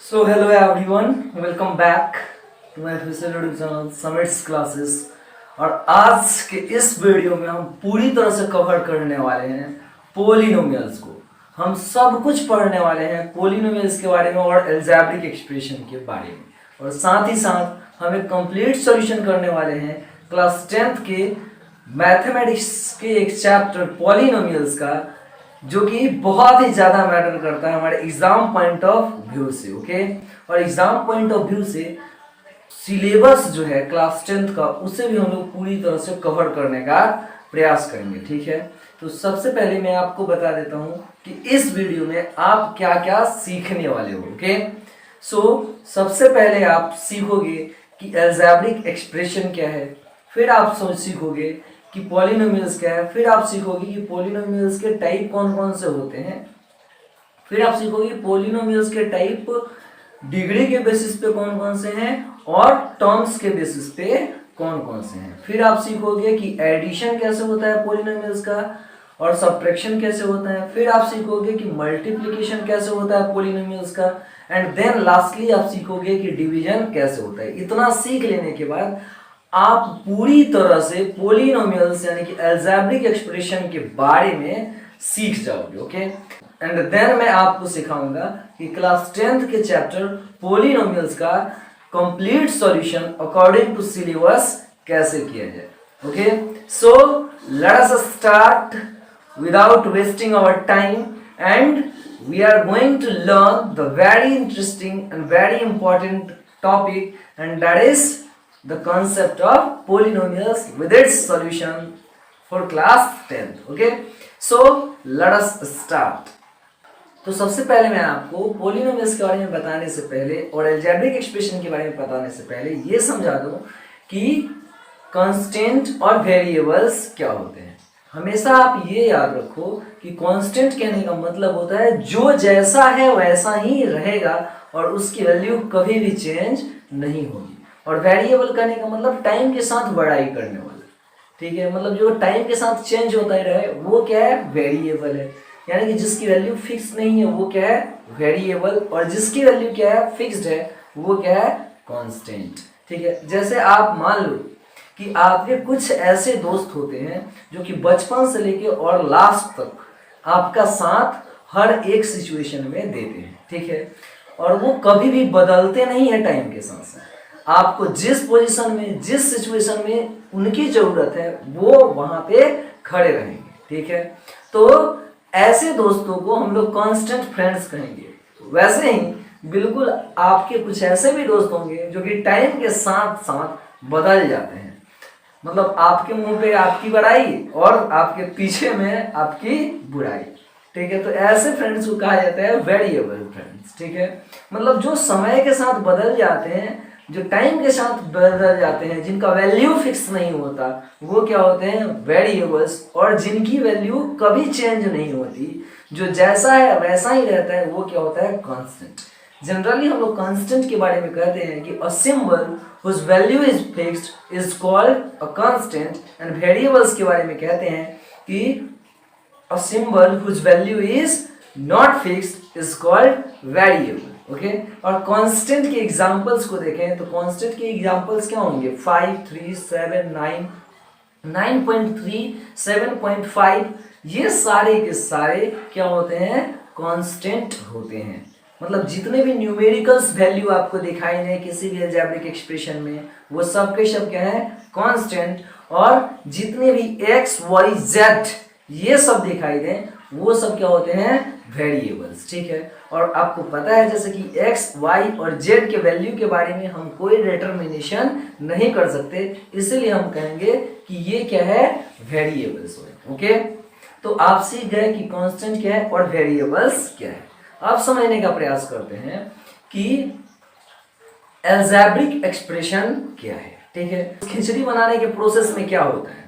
So hello everyone, welcome back to my official YouTube channel Summits Classes। और आज के इस वीडियो में हम पूरी तरह से कवर करने वाले हैं पोलिनोमियल्स को। हम सब कुछ पढ़ने वाले हैं पोलिनोमियल्स के बारे में और अलजेब्रिक एक्सप्रेशन के बारे में, और साथ ही साथ हम एक कंप्लीट सॉल्यूशन करने वाले हैं क्लास 10th के मैथमेटिक्स के एक चैप्टर पोलिनोमियल्स का, जो कि बहुत ही ज्यादा मैटर करता है हमारे एग्जाम पॉइंट ऑफ व्यू से। ओके, और एग्जाम पॉइंट ऑफ व्यू से सिलेबस जो है क्लास 10th का, उसे भी हम लोग पूरी तरह से कवर करने का प्रयास करेंगे। ठीक है, तो सबसे पहले मैं आपको बता देता हूं कि इस वीडियो में आप क्या क्या सीखने वाले हो। ओके, सो सबसे पहले आप सीखोगे कि अलजेब्रिक एक्सप्रेशन क्या है, फिर आप सीखोगे कि पॉलिनोमियल्स क्या है, फिर आप सीखोगे कि पॉलिनोमियल्स के टाइप कौन कौन से होते हैं, फिर आप सीखोगे पॉलिनोमियल्स के टाइप डिग्री के बेसिस पे कौन कौन से हैं और टर्म्स के बेसिस पे कौन कौन से हैं, फिर आप सीखोगे कि एडिशन कैसे होता है पॉलिनोमियल्स का और सब्ट्रैक्शन कैसे होता है, फिर आप सीखोगे कि मल्टीप्लिकेशन कैसे होता है पॉलिनोमियल्स का, एंड देन लास्टली आप सीखोगे कि डिवीजन कैसे होता है। इतना सीख लेने के बाद आप पूरी तरह से पोलिनोमियल्स यानी कि अलजेब्रिक एक्सप्रेशन के बारे में सीख जाओगे। ओके, एंड देन मैं आपको सिखाऊंगा कि क्लास 10th के चैप्टर पोलिनोमियल्स का complete solution according to syllabus कैसे किया जाए। Okay, so let us start without wasting our time and we are going to learn the very interesting and very important topic, and that is the concept of polynomials with its solution for class 10th। okay, so let us start। तो सबसे पहले मैं आपको polynomials के बारे में बताने से पहले और अलजेब्रिक एक्सप्रेशन के बारे में बताने से पहले ये समझा दूं कि कांस्टेंट और वेरिएबल्स क्या होते हैं। हमेशा आप ये याद रखो कि कांस्टेंट कहने का मतलब होता है जो जैसा है वैसा ही रहेगा और उसकी वैल्यू कभी भी चेंज नहीं होगी, और वेरिएबल करने का मतलब टाइम के साथ बढ़ाई करने वाला। ठीक है, मतलब जो टाइम के साथ चेंज होता ही रहे वो क्या है, वेरिएबल है। यानी कि जिसकी वैल्यू फिक्स नहीं है वो क्या है, वेरिएबल, और जिसकी वैल्यू क्या है, फिक्स्ड है, वो क्या है, कांस्टेंट। ठीक है, जैसे आप मान लो कि आपके कुछ ऐसे दोस्त होते हैं जो कि बचपन से लेके और लास्ट तक आपका साथ हर एक सिचुएशन में देते हैं। ठीक है, और वो कभी भी बदलते नहीं है टाइम के साथ साथ। आपको जिस पोजीशन में जिस सिचुएशन में उनकी जरूरत है वो वहां पे खड़े रहेंगे। ठीक है, तो ऐसे दोस्तों को हम लोग कांस्टेंट फ्रेंड्स कहेंगे। वैसे ही बिल्कुल आपके कुछ ऐसे भी दोस्त होंगे जो कि टाइम के साथ साथ बदल जाते हैं, मतलब आपके मुंह पे आपकी बड़ाई और आपके पीछे में आपकी बुराई। ठीक है, तो ऐसे फ्रेंड्स को कहा जाता है वेरिएबल फ्रेंड्स। ठीक है, मतलब जो समय के साथ बदल जाते हैं, जो टाइम के साथ बदल जाते हैं, जिनका वैल्यू फिक्स नहीं होता, वो क्या होते हैं, वेरिएबल्स, और जिनकी वैल्यू कभी चेंज नहीं होती, जो जैसा है वैसा ही रहता है, वो क्या होता है, कांस्टेंट। जनरली हम लोग कांस्टेंट के बारे में कहते हैं कि a symbol whose value is fixed is called a constant, and variables के बारे में कहते हैं कि a symbol whose value is not fixed is called variable. Okay, और कांस्टेंट के एग्जांपल्स को देखें तो कांस्टेंट के एग्जांपल्स क्या होंगे, 5, 3, 7, 9, 9.3, 7.5, ये सारे के सारे क्या होते हैं, कांस्टेंट होते हैं। मतलब जितने भी न्यूमेरिकल्स वैल्यू आपको दिखाई दें किसी भी अलजेब्रिक एक्सप्रेशन में, वो सब के सब क्या है, कांस्टेंट, और जितने भी x, y, z ये सब दिखाई दें वो सब क्या होते हैं, वेरिएबल्स। ठीक है, और आपको पता है जैसे कि x, y और z के वैल्यू के बारे में हम कोई डिटर्मिनेशन नहीं कर सकते, इसलिए हम कहेंगे कि ये क्या है, वेरिएबल्स। ओके, तो आप सीख गए कि कांस्टेंट क्या है और वेरिएबल्स क्या है। अब समझने का प्रयास करते हैं कि अलजेब्रिक एक्सप्रेशन क्या है। ठीक है, खिचड़ी बनाने के प्रोसेस में क्या होता है,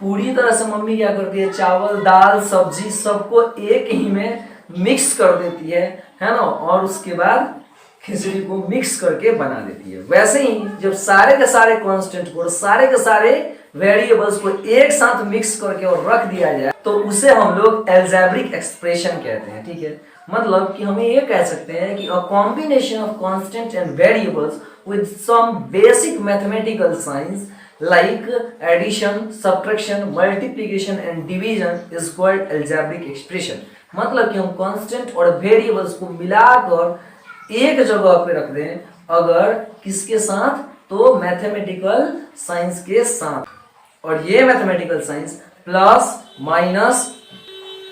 पूरी तरह से मम्मी क्या करती है, चावल, दाल, सब्जी सबको एक ही में मिक्स कर देती है ना, और उसके बाद खिचड़ी को मिक्स करके बना देती है। वैसे ही जब सारे के सारे कांस्टेंट को, सारे के सारे वेरिएबल्स को एक साथ मिक्स करके और रख दिया जाए तो उसे हम लोग अलजेब्रिक एक्सप्रेशन कहते हैं। ठीक है, मतलब कि हमें ये कह सकते हैं कि a combination of constant and variables with some basic mathematical signs like addition, subtraction, multiplication and division is called algebraic expression. मतलब कि हम कांस्टेंट और वेरिएबल्स को मिलाकर एक जगह पे रख दें, अगर किसके साथ, तो मैथमेटिकल साइंस के साथ। और ये mathematical science plus minus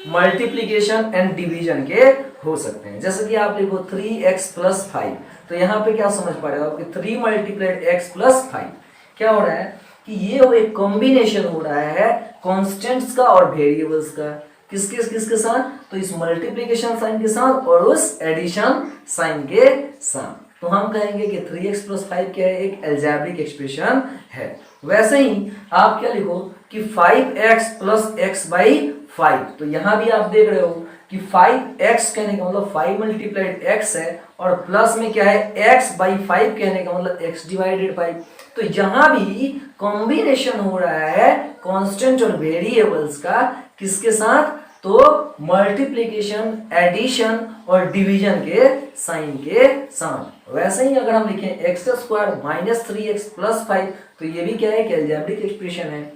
multiplication and division के हो सकते हैं। जैसे कि आप लिखो 3x प्लस 5, तो यहाँ पे क्या समझ पा रहे हो आपके 3 मल्टीप्लाइड x प्लस 5 क्या हो रहा है कि ये एक कॉम्बिनेशन हो रहा है कॉन्स्टेंट्स का और वेरिएबल्स का। किसके किसके साथ, तो इस मल्टीप्लीकेशन साइन के साथ और उस एडिशन साइन के साथ। तो हम कहेंगे कि 3x प्लस 5 क्या है, एक अलजेब्रिक एक्सप्रेशन है। वैसे ही आप क्या लिखो कि 5x प्लस x बाई 5, तो यहां भी आप देख रहे हो कि 5x कहने का मतलब 5 मल्टीप्लाइड x है, और प्लस में क्या है x बाई 5 कहने का मतलब x डिवाइडेड 5। तो यहां भी कॉम्बिनेशन हो रहा है कांस्टेंट और वेरिएबल्स का, किसके साथ, तो मल्टीप्लिकेशन, एडिशन और डिवीजन के साइन के साथ। वैसे ही अगर हम लिखें x square minus 3x plus 5, तो ये भी क्या है कि अलजेब्रिक एक्सप्रेशन है।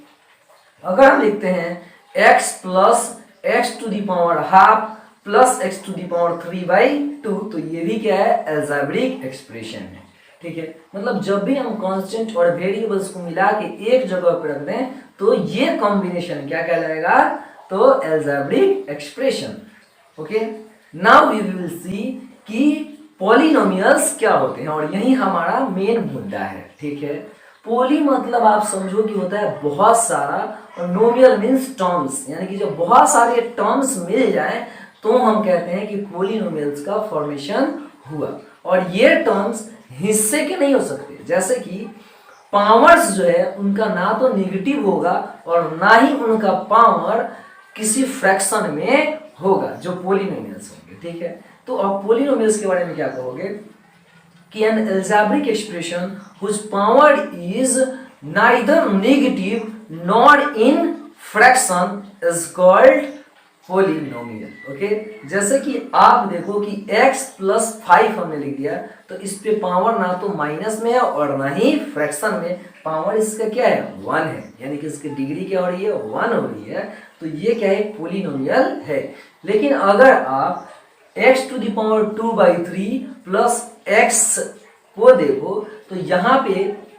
अगर हम लिखते हैं x plus x to the power half plus x to the power 3/2, तो ये भी क्या है, अलजेब्रिक एक्सप्रेशन है। ठीक है, मतलब जब भी हम कांस्टेंट और वेरिएबल्स को मिला के एक जगह पर रख दें, तो ये कॉम्बिनेशन क्या कहलाएगा, तो algebraic expression. Okay, now we will see कि पॉलिनोमियल्स क्या होते हैं, और यही हमारा मेन मुद्दा है। ठीक है, पोली मतलब आप समझो कि होता है बहुत सारा, और नोमियल मीन्स टर्म्स, यानी कि जब बहुत सारे टर्म्स मिल जाए तो हम कहते हैं कि पॉलिनोमियल्स का फॉर्मेशन हुआ। और ये टर्म्स हिस्से के नहीं हो सकते, जैसे कि पावर्स जो है उनका ना तो निगेटिव होगा और ना ही उनका पावर किसी फ्रैक्शन में होगा, जो पॉलिनोमियल्स होंगे। ठीक है, तो अब पॉलिनोमियल्स के बारे में क्या कहोगे कि an algebraic expression whose power is neither negative nor in fraction is called polynomial। Okay, जैसे कि आप देखो कि x प्लस 5 हमने लिख दिया, तो इस पे पावर ना तो माइनस में है और ना ही फ्रैक्शन में, पावर इसका क्या है, 1 है, यानी कि इसकी डिग्री क्या हो रही है, 1 हो रही है। तो ये क्या है, पॉलिनोमियल है। लेकिन अगर आप x to the power 2/3 plus x को देखो, तो यहाँ पे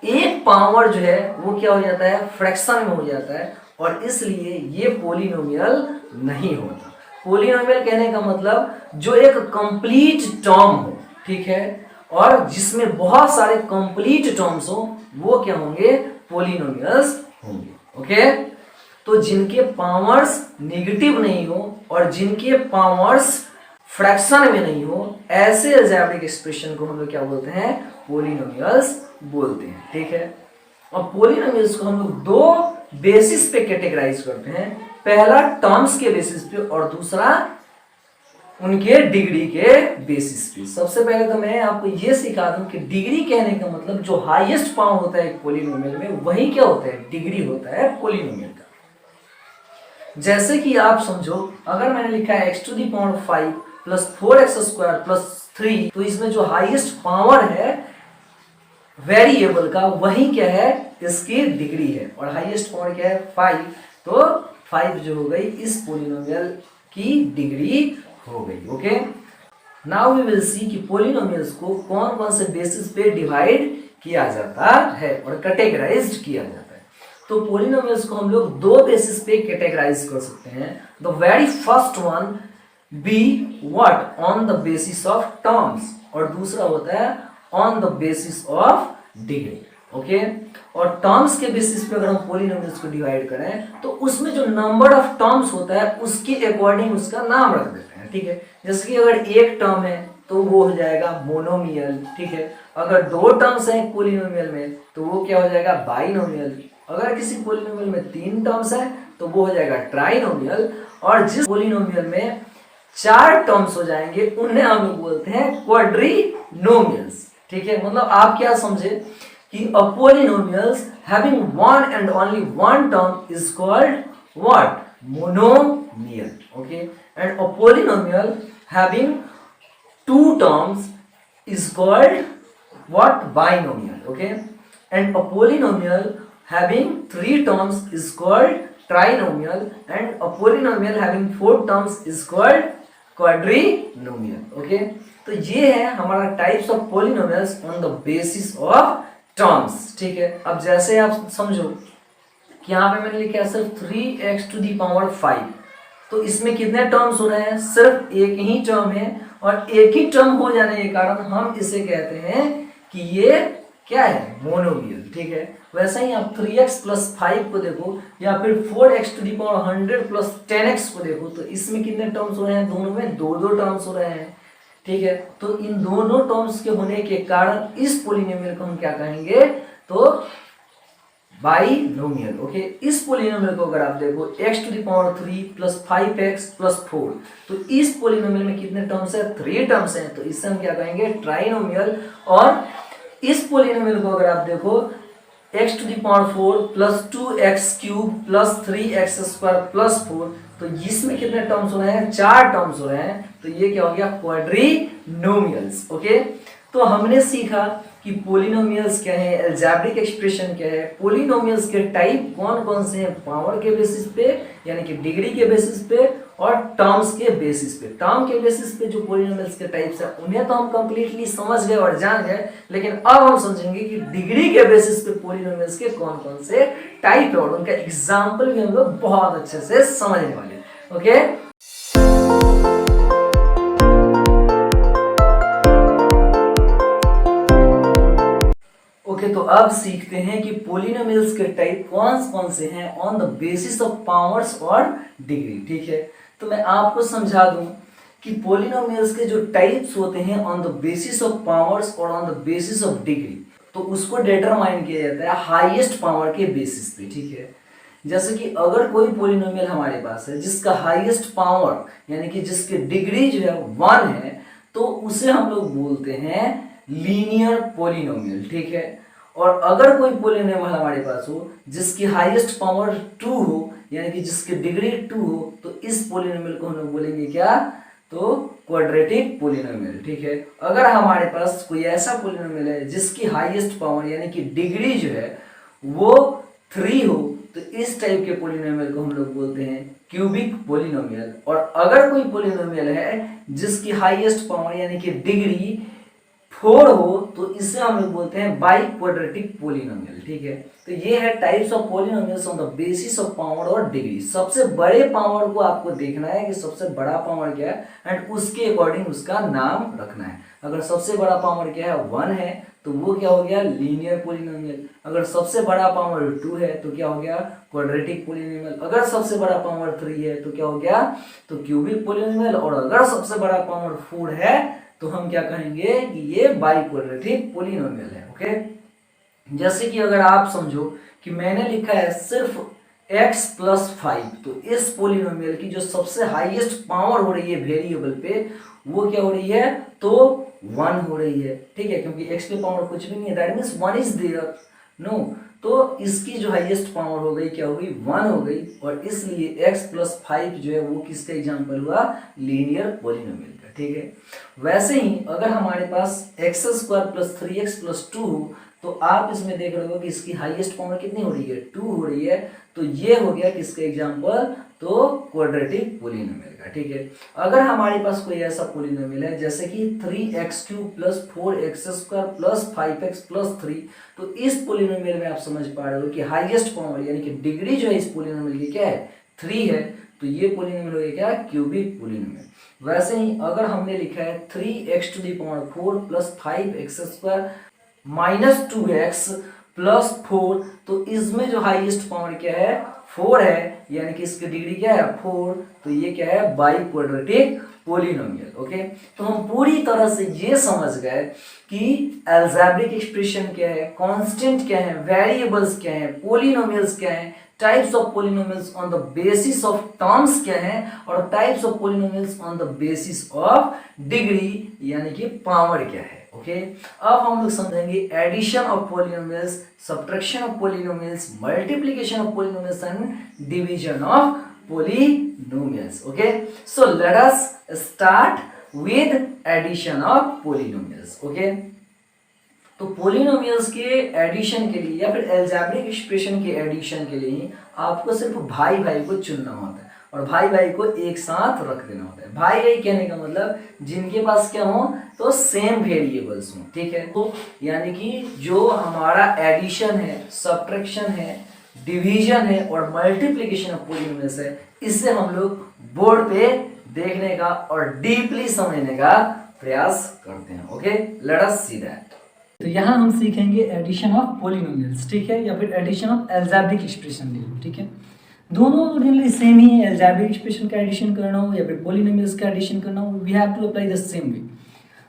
एक पावर जो है वो क्या हो जाता है, फ्रैक्शन में हो जाता है, और इसलिए ये पॉलिनोमियल नहीं होता। पॉलिनोमियल कहने का मतलब जो एक कंप्लीट टर्म हो, ठीक है, और जिसमें बहुत सारे कंप्लीट टर्म्स हो, वो क्या होंगे, पॉलिनोमियल्स होंगे। ओके, तो जिनके पावर्स नेगेटिव नहीं हो और जिनके पावर्स फ्रैक्शन में नहीं हो, ऐसे अलजेब्रिक एक्सप्रेशन को हम लोग क्या बोलते हैं, पॉलिनोमियल्स बोलते हैं। ठीक है, और पॉलिनोमियल्स को हम लोग दो बेसिस पे कैटेगराइज करते हैं, पहला टर्म्स के बेसिस पे और दूसरा उनके डिग्री के बेसिस पे। सबसे पहले तो मैं आपको ये सिखा दूं कि डिग्री कहने का मतलब जो हाईएस्ट पावर होता है एक पॉलिनोमियल में, वही क्या होता है, डिग्री होता है पॉलिनोमियल का। जैसे कि आप समझो, अगर मैंने लिखा है x to the power 5 plus 4x square plus 3, तो इसमें जो हाईएस्ट पावर है वेरिएबल का, वही क्या है, इसकी डिग्री है, और हाईएस्ट पावर क्या है, 5, तो 5 जो हो गई इस पॉलिनोमियल की डिग्री हो गई। Okay, now we will see कि पॉलिनोमियल्स को कौन कौन से बेसिस पे डिवाइड किया जाता है और कैटेगराइज्ड किया जाता है। तो पॉलिनोमियल्स को हम लोग दो बेसिस पे कैटेगराइज कर सकते हैं। The very first one be what, on the basis of terms, और दूसरा होता है on the basis of degree. Okay, और टर्म्स के बेसिस पे अगर हम पॉलिनोमियल्स को डिवाइड करें, तो उसमें जो नंबर ऑफ टर्म्स होता है उसके अकॉर्डिंग उसका नाम रख देते हैं। ठीक है, जैसे कि अगर एक टर्म है तो वो हो जाएगा मोनोमियल। ठीक है, अगर दो टर्म्स हैं पॉलिनोमियल में तो वो क्या हो जाएगा, बाइनोमियल। अगर किसी पॉलिनोमियल में 3 टर्म्स हैं तो वो हो जाएगा ट्राइनोमियल, और जिस पॉलिनोमियल में 4 टर्म्स हो जाएंगे उन्हें हम लोग बोलते हैं क्वाड्रिनोमियल्स। ठीक है, मतलब आप क्या समझे कि a polynomials having one and only one term is called what, monomial. Okay, and a polynomial having two terms is called what? Binomial. Okay, and a polynomial having three terms is called trinomial, and a polynomial having four terms is called quadrinomial. Okay, तो ये है हमारा types of polynomials on the basis of terms. ठीक है, अब जैसे आप समझो कि यहाँ पे मैंने लिखा है सिर्फ 3x⁵, तो इसमें कितने टर्म्स हो रहे हैं? सिर्फ एक ही टर्म है, और एक ही टर्म हो जाने के कारण हम इसे कहते हैं कि ये क्या है? मोनोमियल. ठीक है, वैसे ही आप 3x+5 को देखो या फिर 4x⁻100+10x को देखो, तो इसमें कितने टर्म्स हो रहे हैं? दोनों में दो दो टर्म्स हो रहे हैं. ठीक है, तो इन दोनों टर्म्स के होने के कारण इस पोलिनोमियल को हम क्या कहेंगे? तो बाइनोमियल. ओके, इस पोलिनोमियल को अगर आप देखो x⁵ प्लस 5x प्लस 4, तो इस पोलिनोमियल में कितने टर्म्स है? 3 टर्म्स हैं, तो इससे हम क्या कहेंगे? ट्राइनोमियल. और इस पोलिनोमियल को अगर आप देखो x⁴ plus 2x³ plus 3x² plus 4, तो इसमें कितने टर्म्स हो रहे हैं? 4 टर्म्स हो रहे हैं, तो ये क्या हो गया? क्वाड्रिनोमियल्स. ओके, तो हमने सीखा कि पोलिनोमियल्स क्या है, अलजेब्रिक एक्सप्रेशन क्या है, पोलिनोमियल्स के टाइप कौन कौन से हैं, पावर के बेसिस पे यानी कि डिग्री के बेसिस पे, और टर्म्स के बेसिस पे. टर्म के बेसिस पे जो पोलिनोमियल्स के टाइप्स है उन्हें तो हम कंप्लीटली समझ गए और जान गए, लेकिन अब हम समझेंगे कि डिग्री के बेसिस पे पोलिनोमियल्स के कौन कौन से टाइप है, और उनका एग्जाम्पल भी हम लोग बहुत अच्छे से समझने वाले हैं. ओके, तो अब सीखते हैं कि पोलिनोमियल्स के टाइप कौन कौन से हैं on the basis of powers और डिग्री. ठीक है, तो मैं आपको समझा दूं कि पोलिनोमियल्स के जो टाइप्स होते हैं on the basis of powers और on the basis of degree, तो उसको डिटरमाइन किया जाता है हाईएस्ट पावर के बेसिस पे. ठीक है, जैसे कि अगर कोई पोलिनोमियल हमारे पास है जिसका हाईएस्ट पावर यानी कि जिसकी डिग्री जो है 1 है, तो उसे हम लोग बोलते हैं लीनियर पोलिनोमियल. ठीक है, और अगर कोई पोलिनोमियल हमारे पास हो जिसकी हाईएस्ट पावर 2 हो यानी कि जिसकी डिग्री 2 हो, तो इस पोलिनोमियल को हम लोग बोलेंगे क्या? तो क्वाड्रेटिक पोलिनोमियल. ठीक है, अगर हमारे पास कोई ऐसा पोलिनोमियल है जिसकी हाईएस्ट पावर यानी कि डिग्री जो है वो 3 हो, तो इस टाइप के पोलिनोमियल को हम लोग बोलते हैं क्यूबिक पोलिनोमियल. और अगर कोई पोलिनोमियल है जिसकी हाईएस्ट पावर यानी कि डिग्री 4 हो, तो इससे हम लोग बोलते हैं बाई क्वाड्रेटिक पोलिनोमियल. ठीक है, तो ये है types of polynomials on the basis of power और डिग्री. सबसे बड़े पावर को आपको देखना है कि सबसे बड़ा पावर क्या है, एंड उसके अकॉर्डिंग उसका नाम रखना है. अगर सबसे बड़ा पावर क्या है? 1 है, तो वो क्या हो गया? Linear polynomial. अगर सबसे बड़ा पावर 2 है, तो क्या हो गया? Quadratic polynomial. अगर सबसे बड़ा पावर 3 है, तो क्या हो गया? तो क्यूबिक पोलिनोमियल. और अगर सबसे बड़ा पावर 4 है, तो हम क्या कहेंगे कि ये बाई क्वाड्रेटिक पोलिनोमियल है. ओके, जैसे कि अगर आप समझो कि मैंने लिखा है सिर्फ x+5, तो इस पोलिनोमियल की जो सबसे हाईएस्ट पावर हो रही है वेरिएबल पे, वो क्या हो रही है? तो 1 हो रही है. ठीक है, क्योंकि x पे पावर कुछ भी नहीं है, that means 1 is there. No, तो इसकी जो हाईएस्ट पावर हो गई क्या हो गई? 1 हो गई, और इसलिए x+5 जो है वो किसका एग्जांपल हुआ? लीनियर पोलिनोमियल का. ठीक है, वैसे ही अगर हमारे पास x² + 3x + 2 हो, तो आप इसमें देख रहे हो कि इसकी हाईएस्ट पावर कितनी हो रही है? 2 हो रही है. तो ये हो गया किसका एग्जांपल? तो क्वाड्रेटिक पोलिनोमियल का. ठीक है, अगर हमारे पास कोई ऐसा पोलिनोमियल है जैसे कि 3x³ + 4x² + 5x + 3, तो इस पोलिनोमियल में आप समझ पा रहे हो कि हाईएस्ट पावर यानी कि डिग्री जो है इस पोलिनोमियल की क्या है? 3 है. तो ये पोलिनोमियल हो गया क्या? Cubic polynomial. वैसे ही अगर हमने लिखा है 3x⁴ + 5x² - 2x + 4, तो इसमें जो हाईएस्ट पावर क्या है? 4 है, यानी कि इसकी डिग्री क्या है? 4. तो ये क्या है? By quadratic polynomial. ओके, तो हम पूरी तरह से ये समझ गए कि अलजेब्रिक एक्सप्रेशन क्या है, कांस्टेंट क्या है, वेरिएबल्स क्या है, पोलिनोमियल्स क्या है, types of polynomials on the basis of terms क्या है, और types of polynomials on the basis of degree यानी कि पावर क्या है. ओके, अब हम लोग समझेंगे addition of polynomials, subtraction of polynomials, multiplication of polynomials and division of polynomials. Okay, so let us start with addition of polynomials. Okay, तो polynomials के एडिशन के लिए या फिर एल्जेब्रिक एक्सप्रेशन के एडिशन के लिए आपको सिर्फ भाई भाई को चुनना होता है और भाई भाई को एक साथ रख देना होता है। भाई भाई कहने का मतलब जिनके पास क्या हो तो सेम वेरिएबल्स हो, ठीक है। तो यानी कि जो हमारा एडिशन है, सब्ट्रैक्शन है, डिवीजन है और मल्टीप्लिकेशन ऑफ पोलिनोमियल्स है, इससे हम लोग बोर्ड पे देखने का और डीपली समझने का प्रयास करते हैं। Okay, late us see that. तो यहाँ हम सीखेंगे एडिशन ऑफ पोलिनोमियल्स, ठीक है, या फिर एडिशन ऑफ एल्जेब्रिक एक्सप्रेशन, ठीक है। दोनों ओरिजिनली सेम ही है, एल्जेब्रिक एक्सप्रेशन का एडिशन करना हो या फिर पोलिनोमियल्स का एडिशन करना हो, we have to apply the same way.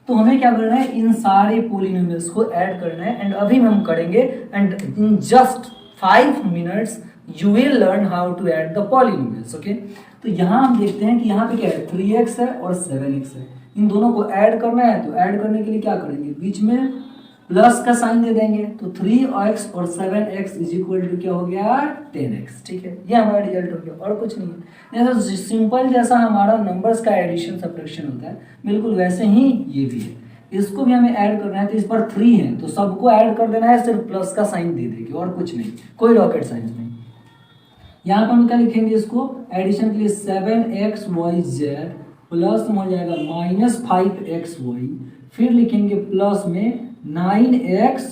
तो हमें क्या करना है, इन सारे पोलिनोमियल्स को ऐड करना है एंड अभी हम करेंगे and in just 5 minutes you will learn how to add the polynomials. Okay, तो यहाँ हम देखते हैं कि यहाँ पे क्या है, 3x है और 7x है, इन दोनों को ऐड करना है। तो ऐड करने के लिए क्या करेंगे, बीच में प्लस का साइन दे देंगे, तो 3x और 7x इज इक्वल टू क्या हो गया, 10x, ठीक है। ये हमारा रिजल्ट हो गया और कुछ नहीं है। जैसा सिंपल जैसा हमारा नंबर्स का एडिशन सब्ट्रैक्शन होता है, बिल्कुल वैसे ही ये भी है। इसको भी हमें ऐड करना है, तो इस पर 3 है तो सबको ऐड कर देना है, सिर्फ प्लस का साइन दे देंगे और कुछ नहीं, कोई रॉकेट साइंस नहीं। यहाँ पर हम क्या लिखेंगे, इसको एडिशन के लिए 7xyz प्लस में हो जाएगा -5xy, फिर लिखेंगे प्लस में 9xyz,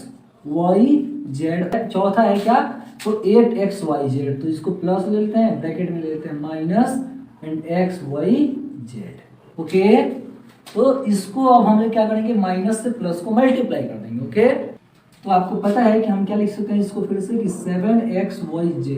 चौथा है क्या, तो 8xyz, तो इसको प्लस ले लेते हैं, ब्रैकेट में ले लेते हैं माइनस एंड xyz। ओके, तो इसको अब हम लोग क्या करेंगे, माइनस से प्लस को मल्टीप्लाई कर देंगे। ओके, तो आपको पता है कि हम क्या लिख सकते हैं इसको फिर से कि 7xyz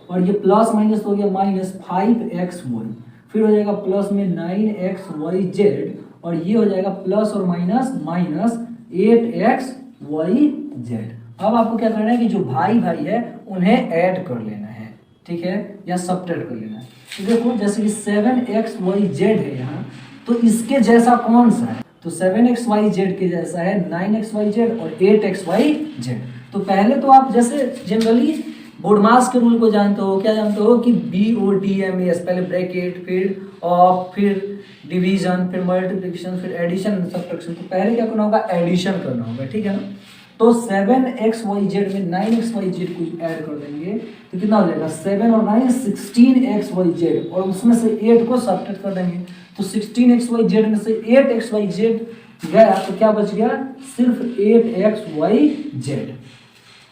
और ये प्लस माइनस हो गया -5xy, फिर हो जाएगा प्लस में 9xyz और ये हो जाएगा प्लस और माइनस -8xyz। अब आपको क्या करना है कि जो भाई भाई है उन्हें ऐड कर लेना है, ठीक है, या सब्ट्रैक्ट कर लेना है। तो देखो जैसे कि 7xyz है यहाँ, तो इसके जैसा कौन सा है, तो 7xyz के जैसा है 9xyz और 8xyz। तो पहले तो आप जैसे जनरली बोर्डमास के रूल को जानते हो, क्या जानते हो कि BODMAS, पहले ब्रैकेट, फिर ऑफ, फिर डिवीजन, फिर मल्टीप्लिकेशन, फिर एडिशन, सब्ट्रैक्शन। तो पहले क्या करना होगा, एडिशन करना होगा, ठीक है ना। तो 7xyz में 9xyz को ऐड कर देंगे तो कितना हो जाएगा, 7 और 9 16xyz और उसमें से 8 को सब्ट्रैक्ट कर देंगे, तो 16xyz में से 8xyz गया तो क्या बच गया, सिर्फ 8xyz,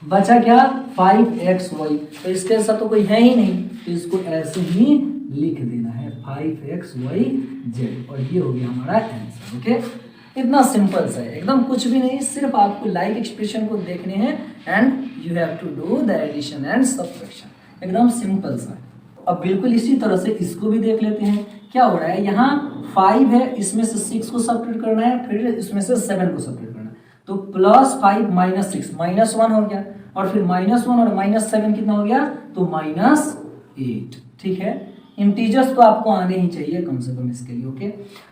बचा क्या 5xy। तो इसके साथ तो कोई है ही नहीं, तो इसको ऐसे ही लिख देना है 5xyz और ये हो गया हमारा आंसर। ओके, इतना सिंपल सा है, एकदम कुछ भी नहीं, सिर्फ आपको लाइक एक्सप्रेशन को देखने हैं and you have to do the addition and subtraction, एकदम सिंपल सा है। अब बिल्कुल इसी तरह से इसको भी देख लेते हैं, क्या हो रहा है, यहाँ 5 है, इसमें से 6 को सब्ट्रैक्ट करना है, फिर इसमें से 7 को सब्ट्रैक्ट करना है, तो +5 -6 -1 हो गया और फिर -1 और -7 कितना हो गया, तो -8, ठीक है। इंटीजर्स तो आपको आने ही चाहिए कम से कम इसके लिए। ओके,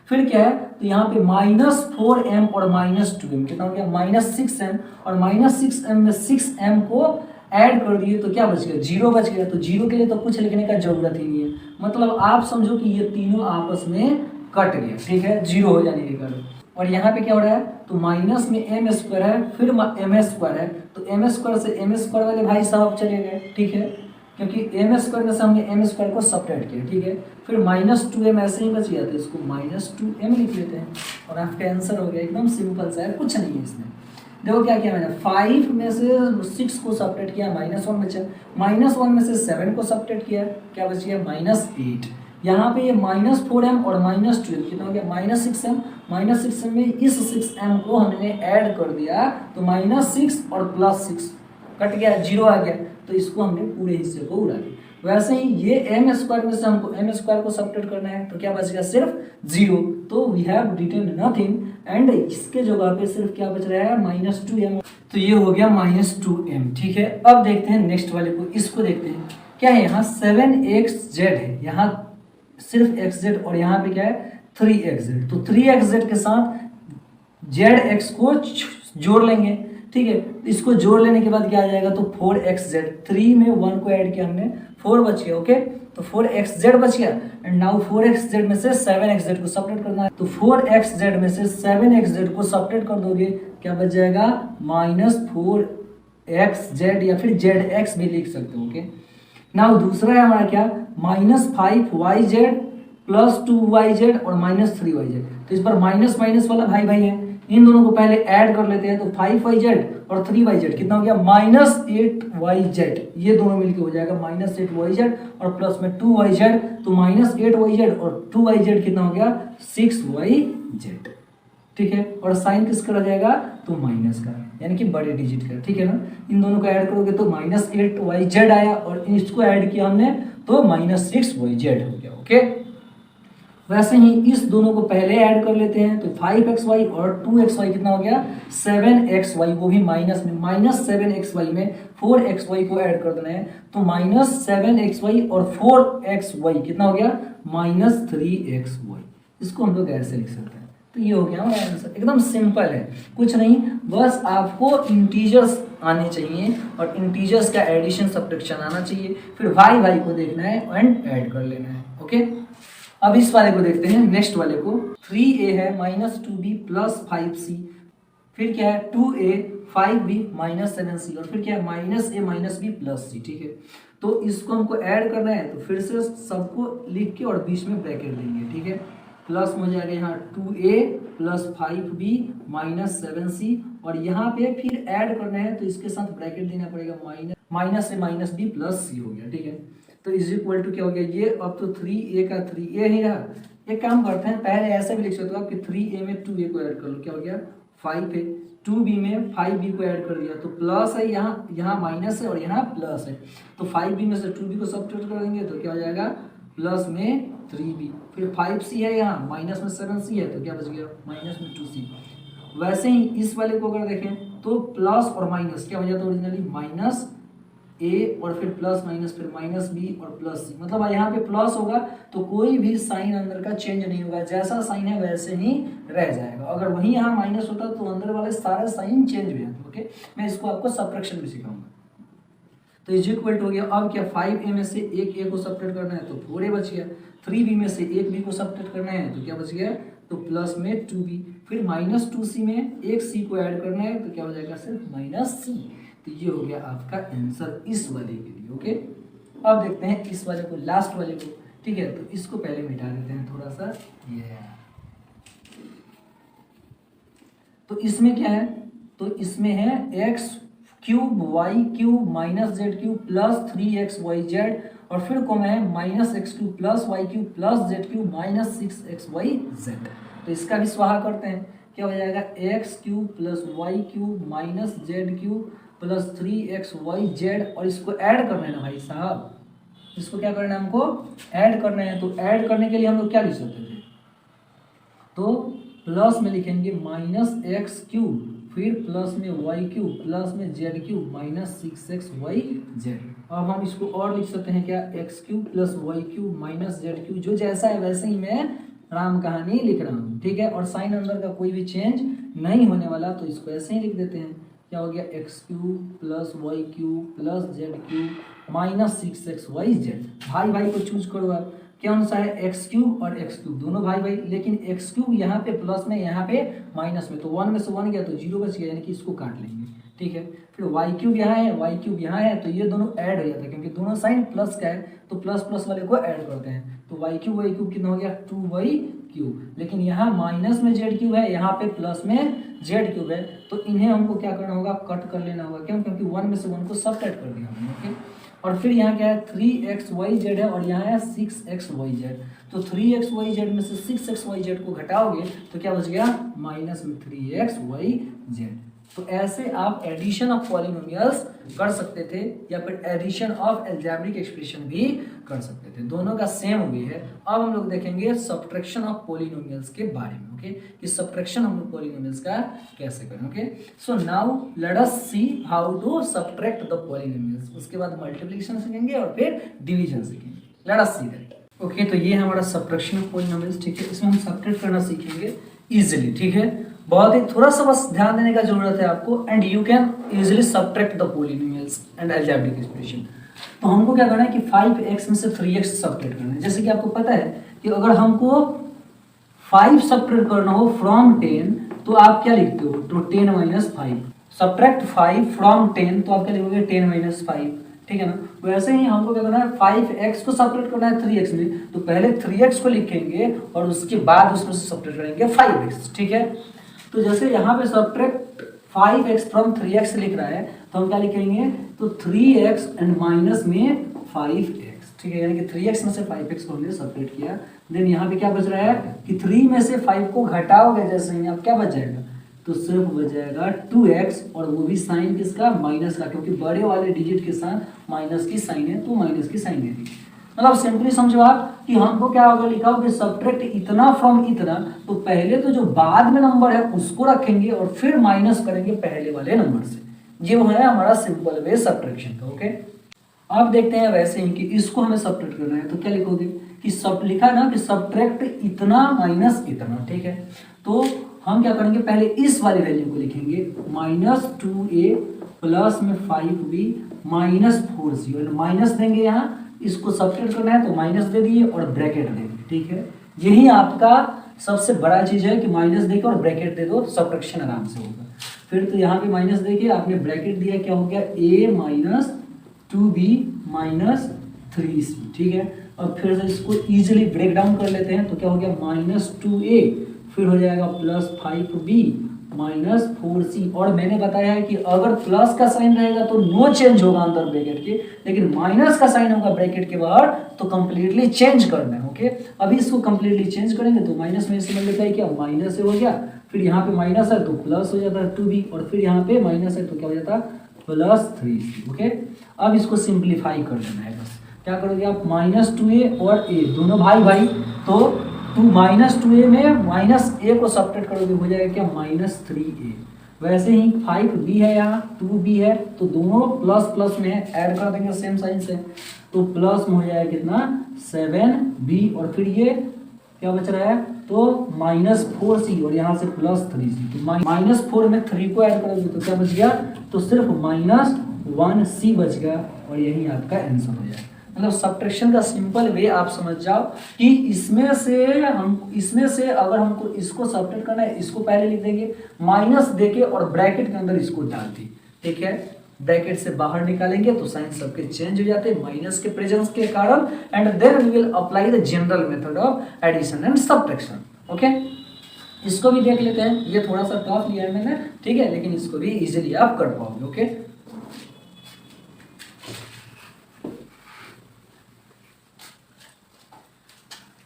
फिर क्या है, तो यहाँ पे -4m और -2m कितना हो गया, -6m और -6m में 6m को ऐड कर दिए तो क्या बच गया, 0 बच गया। तो 0 के लिए तो कुछ लिखने का जरूरत ही नहीं है, मतलब आप समझो कि ये तीनों आपस में कट गया, ठीक है, 0 हो जाने के कारण। और यहाँ पे क्या हो रहा है, तो माइनस में m² है, फिर m² है, तो m² से m² वाले भाई साहब चले गए, ठीक है, क्योंकि m² में से हमने m² को सब्ट्रैक्ट किया, ठीक है। फिर -2m ऐसे ही बच गया, तो इसको -2m लिख लेते हैं और आपका आंसर हो गया, एकदम सिंपल सा है, कुछ नहीं है इसमें। देखो क्या किया मैंने, 5 में से 6 को सब्ट्रैक्ट किया, -1 बचा, -1 में से 7 को सब्ट्रैक्ट किया, क्या बच गया, -8। यहाँ पे ये -4m और -12 कितना हो गया, -6m, -6m में इस 6m को हमने ऐड कर दिया तो -6 और +6 कट गया, 0 आ गया, तो इसको हमने पूरे हिस्से को उड़ा दिया। वैसे ही ये m² में से हमको m² को सब्ट्रैक्ट करना है, तो क्या बच गया, सिर्फ 0, तो we have written nothing and इसके जगह पे सिर्फ क्या बच रहा है, -2m, तो ये हो गया -2m, ठीक है। अब देखते हैं नेक्स्ट वाले को, इसको देखते हैं, क्या है, यहाँ 7xz है, यहाँ सिर्फ xz और यहाँ पे क्या है 3xz, तो 3xz के साथ zx को जोड़ लेंगे, ठीक है। इसको जोड़ लेने के बाद क्या आ जाएगा, तो 4xz, 3 में 1 को ऐड किया हमने, 4 बच गया। ओके, तो 4xz बच गया। एंड नाउ 4xz में से 7xz को सब्ट्रैक्ट करना है, तो 4xz में से 7xz को सब्ट्रैक्ट कर दोगे, क्या बच जाएगा, -4xz, या फिर zx भी लिख सकते हो। ओके, नाउ दूसरा है हमारा क्या, -5yz प्लस 2yz और -3yz। तो इस पर माइनस माइनस वाला भाई भाई है, इन दोनों को पहले ऐड कर लेते हैं। तो 5yz और 3yz कितना हो गया, -8yz, ये दोनों मिलके हो जाएगा -8yz और प्लस में 2yz, तो -8yz और 2yz कितना हो गया, 6yz। ठीक है, और साइन किसका रह जाएगा, तो माइनस का, यानी कि बड़े डिजिट का। ठीक है ना, इन दोनों को ऐड करोगे तो -8yz आया, और इसको ऐड किया हमने तो -6yz हो गया। ओके, वैसे ही इस दोनों को पहले ऐड कर लेते हैं, तो 5xy और 2xy कितना हो गया, 7xy, वो भी माइनस में, -7xy में 4xy को ऐड कर देना है, तो -7xy और 4xy कितना हो गया, -3xy। इसको हम लोग ऐसे लिख सकते हैं। तो ये हो गया हमारा आंसर, एकदम सिंपल है, कुछ नहीं, बस आपको इंटीजर्स आने चाहिए और इंटीजर्स का एडिशन सब्ट्रैक्शन आना चाहिए, फिर भाई भाई को देखना है एंड ऐड कर लेना है। ओके, अब इस वाले को देखते हैं, नेक्स्ट वाले को। 3a है -2b प्लस 5c, फिर क्या है 2a 5b -7c, और फिर क्या है -a -b प्लस c। ठीक है, तो इसको हमको ऐड करना है, तो फिर से सबको लिख के और बीच में ब्रैकेट देंगे। ठीक है, प्लस में हो जाएगा यहाँ 2a प्लस 5b -7c, और यहाँ पे फिर ऐड करना है, तो इसके साथ ब्रैकेट देना पड़ेगा, -a -b प्लस c हो गया। ठीक है, तो इज इक्वल टू क्या हो गया, ये अब तो 3a का 3a ही रहा। एक काम करते हैं, पहले ऐसे भी लिख सकते हो आप कि 3a में 2a को ऐड कर लो, क्या हो गया 5a, 2b में 5b को ऐड कर दिया, तो प्लस है, यहाँ माइनस है और यहाँ प्लस है, तो 5b में से 2b को सब्ट्रैक्ट कर देंगे, तो क्या हो जाएगा प्लस में 3b, फिर 5c है, यहाँ माइनस में 7c है, तो क्या बच गया माइनस में 2c। वैसे ही इस वाले को अगर देखें तो प्लस और माइनस क्या हो जाता है ओरिजिनली, माइनस a और फिर प्लस माइनस, फिर -b और प्लस c, मतलब यहाँ पे प्लस होगा तो कोई भी साइन अंदर का चेंज नहीं होगा, जैसा साइन है वैसे ही रह जाएगा। अगर वही यहाँ माइनस होता तो अंदर वाले सारे साइन चेंज हो जाते। ओके, मैं इसको आपको सब्ट्रैक्शन भी सिखाऊंगा। तो इज इक्वल टू हो गया, अब क्या 5a में से एक a को सब्ट्रैक्ट करना है, तो 4a बच गया, 3b में से एक b को सब्ट्रैक्ट करना है, तो क्या बच गया, तो प्लस में 2b, फिर -2c में एक c को ऐड करना है, तो क्या हो जाएगा सिर्फ -c। तो ये हो गया आपका आंसर इस वाले के लिए। ओके, अब देखते हैं इस वाले को, लास्ट वाले को। ठीक है, तो इसको पहले मिटा देते हैं थोड़ा सा, ये तो इसमें क्या है, तो इसमें है x cube y cube -z cube plus 3xyz, और फिर कौन है -x cube plus y cube plus z cube -6xyz। तो इसका भी स्वाहा करते हैं, क्या हो जाएगा x cube plus y cube -z cube plus 3xyz, और इसको ऐड करना है ना भाई साहब, इसको क्या करना है, हमको ऐड करना है। तो ऐड करने के लिए हम लोग क्या लिख सकते थे, तो प्लस में लिखेंगे -x क्यूब, फिर प्लस में y क्यूब प्लस में z क्यूब -6xyz। अब हम इसको और लिख सकते हैं क्या, x cube plus y cube -z cube, जो जैसा है वैसे ही मैं राम कहानी लिख रहा हूँ। ठीक है, और साइन अंदर का कोई भी चेंज नहीं होने वाला, तो इसको ऐसे ही लिख देते हैं, क्या हो गया x cube plus y cube plus z cube -6xyz। भाई भाई को चूज करो आप, क्या सा है x क्यूब और x क्यूब दोनों भाई भाई, लेकिन x क्यूब यहाँ पे प्लस में, यहाँ पे माइनस में, तो 1 में से 1 गया तो 0 बच गया, यानी कि इसको काट लेंगे। ठीक है, फिर y क्यूब यहाँ है, y क्यूब यहाँ है, तो ये दोनों ऐड हो जाता है, क्योंकि दोनों साइन प्लस का है, तो प्लस प्लस वाले को ऐड करते हैं, तो y क्यूब कितना हो गया 2y क्यूब, लेकिन यहाँ माइनस में z क्यूब है, यहाँ पे प्लस में z क्यूब है, तो इन्हें हमको क्या करना होगा, कट कर लेना होगा। क्यों, क्योंकि 1 में से 1 को सब्ट्रैक्ट कर दिया हमने। ओके, और फिर यहाँ क्या है 3xyz है, और यहाँ है 6xyz, तो 3xyz में से 6xyz को घटाओगे तो क्या बच गया माइनस में 3xyz। तो ऐसे आप एडिशन ऑफ पॉलिनोमियल्स कर सकते थे, या फिर एडिशन ऑफ एल्जेब्रिक एक्सप्रेशन भी कर सकते थे, दोनों का सेम वे है। अब हम लोग देखेंगे सब्ट्रैक्शन ऑफ पॉलिनोमियल्स के बारे में। ओके, कि सब्ट्रैक्शन हम लोग पॉलिनोमियल्स का कैसे करें। Okay, so now let us see how to subtract the polynomials. उसके बाद मल्टीप्लिकेशन सीखेंगे और फिर डिवीजन सीखेंगे। Let us see that. Okay, तो ये है हमारा सब्ट्रैक्शन ऑफ पॉलिनोमियल्स। ठीक है, इसमें हम सब्ट्रैक्ट करना सीखेंगे इजीली। ठीक है, बहुत ही थोड़ा सा बस ध्यान देने का जरूरत है आपको, and you can easily subtract the polynomials and algebraic expression. तो हमको क्या करना है कि 5x में से 3x सब्ट्रैक्ट करना है। जैसे कि आपको पता है कि अगर हमको 5 सब्ट्रैक्ट करना हो फ्रॉम 10 तो आप क्या लिखते हो, तो 10 माइनस 5। सब्ट्रैक्ट 5 फ्रॉम 10 तो आप क्या लिखोगे, 10 माइनस 5, ठीक है ना। वैसे ही हमको क्या करना है, 5x को सब्ट्रैक्ट करना है 3x में, तो पहले 3x को लिखेंगे और उसके बाद उसमें से सब्ट्रैक्ट करेंगे 5x, ठीक है। तो जैसे यहाँ पे सब्ट्रैक्ट 5x फ्रॉम 3x लिख रहा है तो हम क्या लिखेंगे, तो 3x एंड माइनस में 5x, ठीक है, यानी कि 3x में से 5x को हमने सब्ट्रैक्ट किया। देन यहाँ पे क्या बच रहा है कि 3 में से 5 को घटाओगे जैसे ही, अब क्या बच जाएगा, तो सिर्फ बच जाएगा 2x, और वो भी साइन किसका, माइनस का, क्योंकि बड़े वाले डिजिट के साथ माइनस की साइन है तो माइनस की साइन दे दी। मतलब सिंपली समझो आप कि हमको क्या होगा, लिखा होगा सब्ट्रैक्ट इतना फ्रॉम इतना, तो पहले तो जो बाद में नंबर है उसको रखेंगे और फिर माइनस करेंगे पहले वाले नंबर से। ये वो है हमारा सिंपल वे सब्ट्रैक्शन का, ओके। अब देखते हैं वैसे ही कि इसको हमें सब्ट्रैक्ट करना है, तो क्या लिखोगे कि सब लिखा ना कि सब्ट्रैक्ट इतना माइनस इतना, ठीक है। तो हम क्या करेंगे, पहले इस वाली वैल्यू को लिखेंगे, माइनस 2a प्लस में 5b माइनस 4c, और माइनस देंगे यहाँ, इसको सब्ट्रैक्ट करना है तो माइनस दे दिए और ब्रैकेट दे दिए, ठीक है। यही आपका सबसे बड़ा चीज है कि माइनस देके और ब्रैकेट दे दो, सब्ट्रैक्शन आराम से होगा। फिर तो यहाँ पे माइनस देखिए, आपने ब्रैकेट दिया, क्या हो गया, a minus 2b minus 3c, ठीक है। अब फिर से इसको इजीली ब्रेक डाउन कर लेते हैं, तो क्या हो गया, माइनस 2a, फिर हो जाएगा प्लस 5b माइनस 4c। और मैंने बताया है कि अगर प्लस का साइन रहेगा तो नो चेंज होगा अंदर ब्रैकेट के, लेकिन माइनस का साइन होगा ब्रैकेट के बाहर तो कंप्लीटली चेंज करना है, ओके। अभी इसको कंप्लीटली चेंज करेंगे तो माइनस में से मल्टीप्लाई किया, माइनस से हो गया, फिर यहाँ पे माइनस है तो प्लस हो जाता है 2b, और फिर यहाँ पे माइनस है तो क्या हो जाता है, प्लस 3c, ओके। अब इसको सिंप्लीफाई कर देना है, बस क्या करोगे आप, माइनस 2a और a दोनों भाई भाई, तो 2 माइनस 2a में माइनस a को सब्ट्रैक्ट करोगे, हो जाएगा क्या, माइनस 3a। वैसे ही 5b है, यहाँ 2b है, तो दोनों प्लस प्लस में है, ऐड कर देंगे सेम साइन से, तो प्लस में हो जाएगा कितना, 7b, और फिर ये क्या बच रहा है, तो माइनस 4c, और यहाँ से प्लस 3c, तो माइनस 4 में 3 को ऐड करोगे तो क्या बच गया, तो सिर्फ माइनस 1c बच गया, और यही आपका आंसर हो जाएगा। मतलब सब्ट्रैक्शन का सिंपल वे आप समझ जाओ कि इसमें से अगर हमको इसको सब्ट्रैक्ट करना है, इसको पहले लिख देंगे माइनस देके और ब्रैकेट के अंदर इसको डाल दी, ठीक है। ब्रैकेट से बाहर निकालेंगे तो साइन सबके चेंज हो जाते हैं माइनस के प्रेजेंस के कारण, and then we will apply the general method of addition and subtraction, okay. इसको भी देख लेते हैं, ये थोड़ा सा टफ लिया है मैंने, ठीक है, लेकिन इसको भी इजीली आप कर पाओगे, ओके।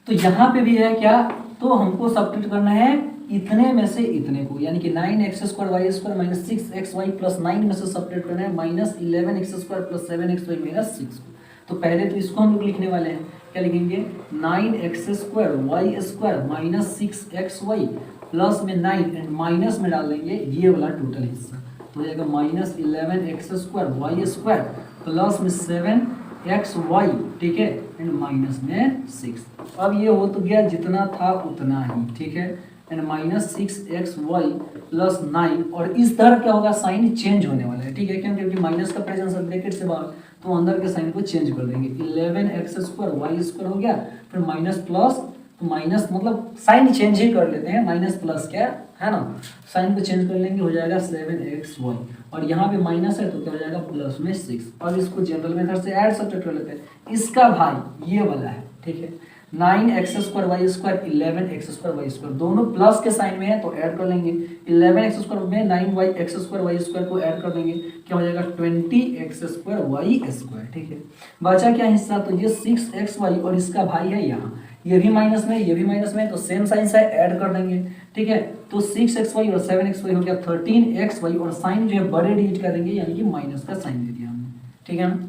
तो यहाँ पे भी है क्या, तो हमको सब्ट्रैक्ट करना है इतने में से इतने को, यानी कि 9x² y² minus 6xy plus 9 में से सब्ट्रैक्ट करना है minus 11x² plus 7xy minus 6 को। तो पहले तो इसको हम लोग लिखने वाले हैं, क्या लिखेंगे, 9x² y² minus 6xy plus में 9 एंड माइनस में डाल देंगे ये वाला टोटल हिस्सा, तो हो जाएगा माइनस 11x² y² प्लस में 7xy, ठीक है, एंड माइनस में 6। अब ये हो तो गया जितना था उतना ही, ठीक है, एंड माइनस 6xy प्लस 9, और इस तरह क्या होगा, साइन चेंज होने वाला है, ठीक है, क्योंकि माइनस का प्रेजेंस है ब्रैकेट से बाहर, तो अंदर के साइन को चेंज कर देंगे, 11x² y² हो गया, फिर माइनस प्लस, तो माइनस मतलब साइन चेंज ही कर लेते हैं, माइनस प्लस क्या है ना, साइन को चेंज कर लेंगे, हो जाएगा 7xy, और यहाँ पे माइनस है तो क्या हो जाएगा, प्लस में 6। अब इसको जनरल मेथड से ऐड सब्ट्रैक्ट कर लेते हैं, इसका भाई ये वाला है, ठीक है, 9x² y² 11x² y², दोनों प्लस के साइन में है तो ऐड कर लेंगे, 11x² में 9x² y² को ऐड कर देंगे, क्या हो जाएगा 20x² y², ठीक है। बचा क्या हिस्सा, तो ये 6xy और इसका भाई है यहाँ, ये भी माइनस में, ये भी माइनस में, तो सेम साइन से ऐड कर देंगे, ठीक है। तो 6xy और 7xy हो गया 13xy, और साइन जो है बड़े डिजिट का देंगे, यानी कि माइनस का साइन दे दिया हमने, ठीक है ना।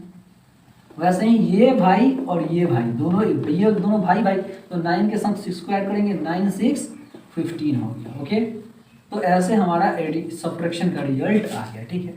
वैसे ही ये भाई और ये भाई दोनों, ये दोनों भाई भाई, तो 9 के साथ 6 को ऐड करेंगे, 9 6 15 हो गया, ओके। तो ऐसे हमारा सब्ट्रैक्शन का रिजल्ट आ गया, ठीक है।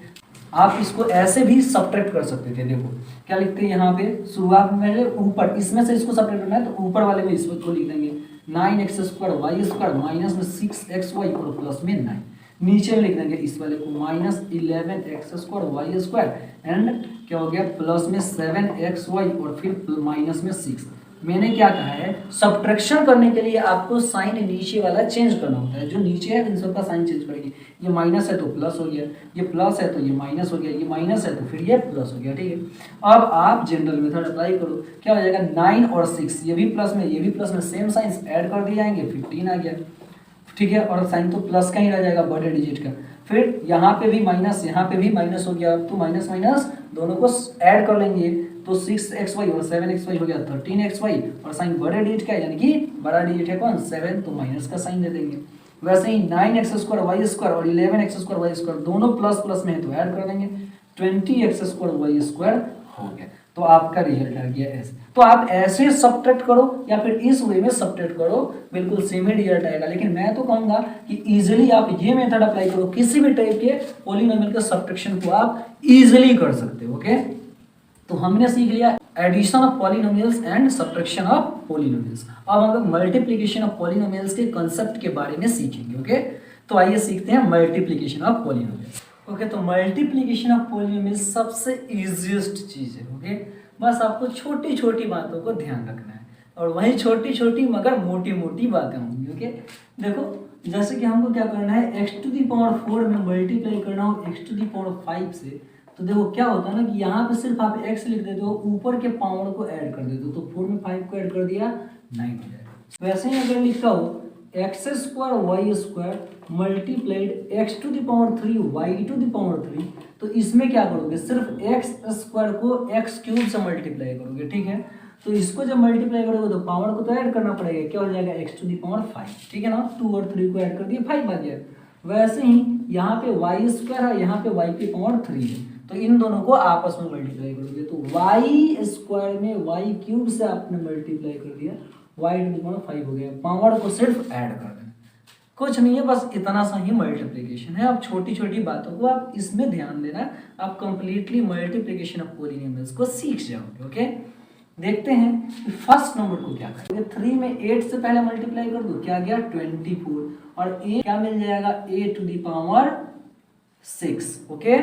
आप इसको ऐसे भी सब्ट्रैक्ट कर सकते थे, देखो क्या लिखते हैं यहाँ पे, शुरुआत में ऊपर इसमें से इसको सब्ट्रैक्ट करना है तो ऊपर वाले में इसको लिख देंगे, 9x² y² माइनस में 6xy और प्लस में 9। नीचे में लिख देंगे इस वाले को -11x² y² एंड क्या हो गया प्लस में 7xy और फिर माइनस में 6। मैंने क्या कहा है, सब्ट्रैक्शन करने के लिए आपको साइन नीचे वाला चेंज करना होता है। जो नीचे है इन सबका साइन चेंज करेंगे। ये माइनस है तो प्लस हो गया, ये प्लस है तो ये माइनस हो गया, ये माइनस है तो फिर ये प्लस हो गया। ठीक है, अब आप जनरल मेथड अप्लाई करो, क्या हो जाएगा 9 और 6 ये भी प्लस में ये भी प्लस में सेम साइंस ऐड कर दिए जाएंगे, 15 आ गया। ठीक है, और साइन तो प्लस का ही रह जाएगा बड़े डिजिट का। फिर यहाँ पे भी माइनस, यहाँ पे भी माइनस हो गया, तो माइनस माइनस दोनों को ऐड कर लेंगे तो 6xy और 7xy हो गया 13xy और साइन बड़े डिजिट का है यानी कि बड़ा डिजिट है कौन 7, तो माइनस का साइन दे देंगे। वैसे ही 9x² y² और 11x² y² दोनों प्लस प्लस में है तो ऐड कर देंगे, 20x² y² हो गया। तो आपका रिजल्ट आ गया ऐसे। तो आप ऐसे सब्ट्रैक्ट करो या फिर इस वे में सब्ट्रैक्ट करो, बिल्कुल सेम ही रिजल्ट आएगा। लेकिन मैं तो कहूंगा कि इजीली आप ये मेथड अप्लाई करो, किसी भी टाइप के पॉलिनोमियल के सब्ट्रैक्शन को आप इजीली कर सकते हो। ओके, तो हमने सीख लिया addition of polynomials and subtraction of polynomials. अब हम लोग मल्टीप्लिकेशन ऑफ पॉलिनोमियल्स के कांसेप्ट के बारे में सीखेंगे। ओके, तो आइए सीखते हैं मल्टीप्लिकेशन ऑफ पॉलिनोमियल्स। ओके, तो मल्टीप्लिकेशन ऑफ पॉलिनोमियल्स सबसे इजीएस्ट चीज है। ओके, बस आपको छोटी छोटी बातों को ध्यान रखना है और वही छोटी छोटी मगर मोटी मोटी बातें होंगी। ओके, देखो जैसे कि हमको क्या करना है, x⁴ में मल्टीप्लाई करना हो x⁵ से, तो देखो क्या होता है ना कि यहाँ पे सिर्फ आप x लिख देते हो, ऊपर के पावर को ऐड कर देते हो, तो 4 में 5 को ऐड कर दिया 9 हो जाएगा। वैसे ही अगर लिखा हो x² y² multiplied x⁵ y⁵, तो इसमें क्या करोगे, सिर्फ x² को x³ से मल्टीप्लाई करोगे। ठीक है, तो इसको जब मल्टीप्लाई करोगे तो पावर को तो ऐड करना पड़ेगा, क्या हो जाएगा x⁵ ठीक है ना, 2 और 3 को ऐड कर दिया 5 आ गया। वैसे ही यहाँ पे y² है, यहाँ पे y⁵ है, तो इन दोनों को आपस में मल्टीप्लाई करोगे तो y² में y³ से आपने मल्टीप्लाई कर दिया, y⁵ हो गया। पावर को सिर्फ ऐड कर देना, कुछ नहीं है, बस इतना सा ही मल्टीप्लिकेशन है। अब छोटी छोटी बातों को आप इसमें ध्यान देना, आप कंप्लीटली मल्टीप्लिकेशन ऑफ पॉलिनोमियल्स को सीख जाओगे। ओके, देखते हैं कि फर्स्ट नंबर को क्या करेंगे। 3 में 8 से पहले मल्टीप्लाई कर दो, क्या गया 24, और a क्या मिल जाएगा a⁻6। ओके,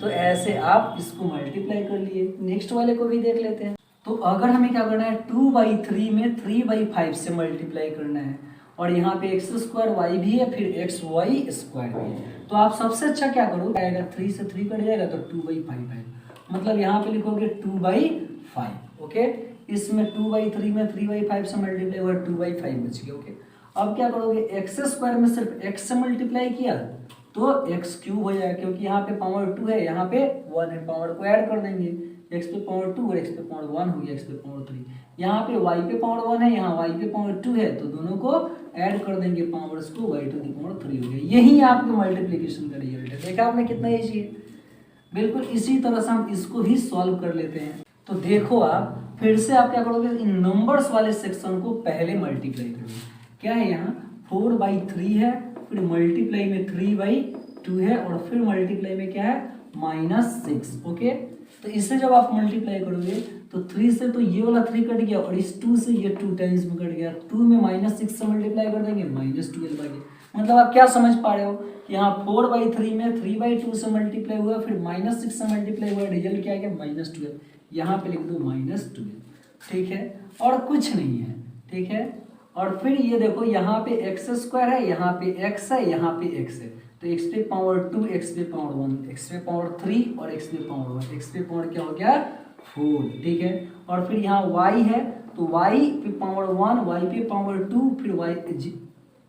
तो ऐसे आप इसको मल्टीप्लाई कर लिए। नेक्स्ट वाले को भी देख लेते हैं। तो अगर हमें क्या करना है, 2/3 में 3/5 से मल्टीप्लाई करना है, और यहाँ पे x² भी है, फिर xy² भी है, तो आप सबसे अच्छा क्या करो, आएगा 3 से 3 कट जाएगा तो 2/5 है, मतलब यहाँ पे लिखोगे 2/5। ओके, इसमें 2/3 में 3/5 से मल्टीप्लाई हुआ 2/5 बच गया। ओके, अब क्या करोगे, x² में सिर्फ x से मल्टीप्लाई किया तो x³ हो जाएगा, क्योंकि यहाँ पे पावर 2 है, यहाँ पे 1 है, पावर को ऐड कर देंगे, x पे पावर 2 और x पे पावर 1 हो गया, x पे पावर 3। यहाँ पे y पे पावर 1 है, यहाँ y पे पावर 2 है, तो दोनों को ऐड कर देंगे पावर्स को, y⁵ हो गया। यही आपके मल्टीप्लिकेशन का रिजल्ट है। देखा आपने कितना ईजी है, बिल्कुल इसी तरह से हम इसको भी सॉल्व कर लेते हैं। तो देखो आप फिर से आप क्या करोगे, इन नंबर्स वाले सेक्शन को पहले मल्टीप्लाई करोगे। क्या है, यहाँ 4/3 है, फिर मल्टीप्लाई में 3/2 है, और फिर मल्टीप्लाई में क्या है -6। ओके, तो इससे जब आप मल्टीप्लाई करोगे तो 3 से तो ये वाला 3 कट गया, और इस 2 से ये 2 टाइम्स में कट गया, 2 में -6 से मल्टीप्लाई कर देंगे -12 आ गया। मतलब आप क्या समझ पा रहे हो, यहाँ 4/3 में 3/2 से मल्टीप्लाई हुआ, फिर -6 से मल्टीप्लाई हुआ, रिजल्ट क्या आ गया -12। यहाँ पे लिख दो -12। ठीक है, और कुछ नहीं है। ठीक है, और फिर ये देखो यहाँ पे x² है, यहाँ पे x है, यहाँ पे x है, तो x पे पावर 2, x पे पावर 1, x पे पावर 3 और x पे पावर 1, x पे पावर क्या हो गया 4। ठीक है, और फिर यहाँ y है, तो y पे पावर 1, y पे पावर 2, फिर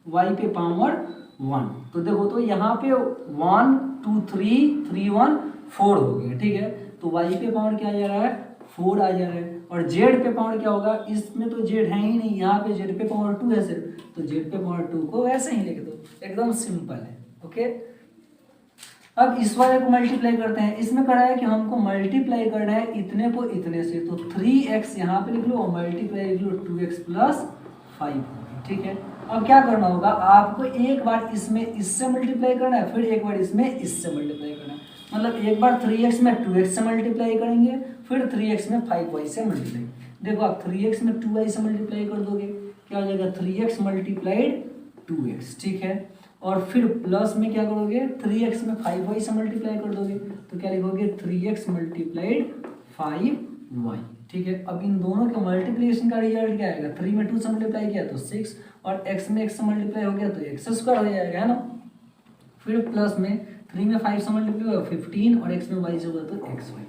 y पे पावर 1, तो देखो तो यहाँ पे 1 2 3 3 1 4 हो गया। ठीक है, तो y पे पावर क्या आ जा रहा है 4 आ जा रहा है, और z पे पावर क्या होगा, इसमें तो z है ही नहीं, यहाँ पे z पे पावर 2 है सिर्फ, तो z पे पावर 2 को वैसे ही लिख दो, एकदम सिंपल है। ओके, अब इस वाले को मल्टीप्लाई करते हैं। इसमें कहा है कि हमको मल्टीप्लाई करना है इतने को इतने से, तो 3x यहाँ पे लिख लो और मल्टीप्लाई लिख लो 2x + 5। ठीक है, अब क्या करना होगा, आपको एक बार इसमें इससे मल्टीप्लाई करना है, फिर एक बार इसमें इससे मल्टीप्लाई करना है। मतलब एक बार 3x में 2x से मल्टीप्लाई करेंगे, फिर 3x में 5y से मल्टीप्लाई। देखो आप 3x में 2y से मल्टीप्लाई कर दोगे, क्या हो जाएगा 3x मल्टीप्लाइड 2x, ठीक है। और फिर प्लस में क्या करोगे 3x में 5y से मल्टीप्लाई कर दोगे तो क्या लिखोगे 3x मल्टीप्लाइड 5y, ठीक है। अब इन दोनों के मल्टीप्लिकेशन का रिजल्ट क्या आएगा, 3 में 2 से मल्टीप्लाई किया तो 6 और x में x से मल्टीप्लाई हो गया तो x स्क्वायर हो जाएगा, है ना। फिर प्लस में 3 में 5 से मल्टीप्लाई हुआ 15 और x में y से हुआ तो xy,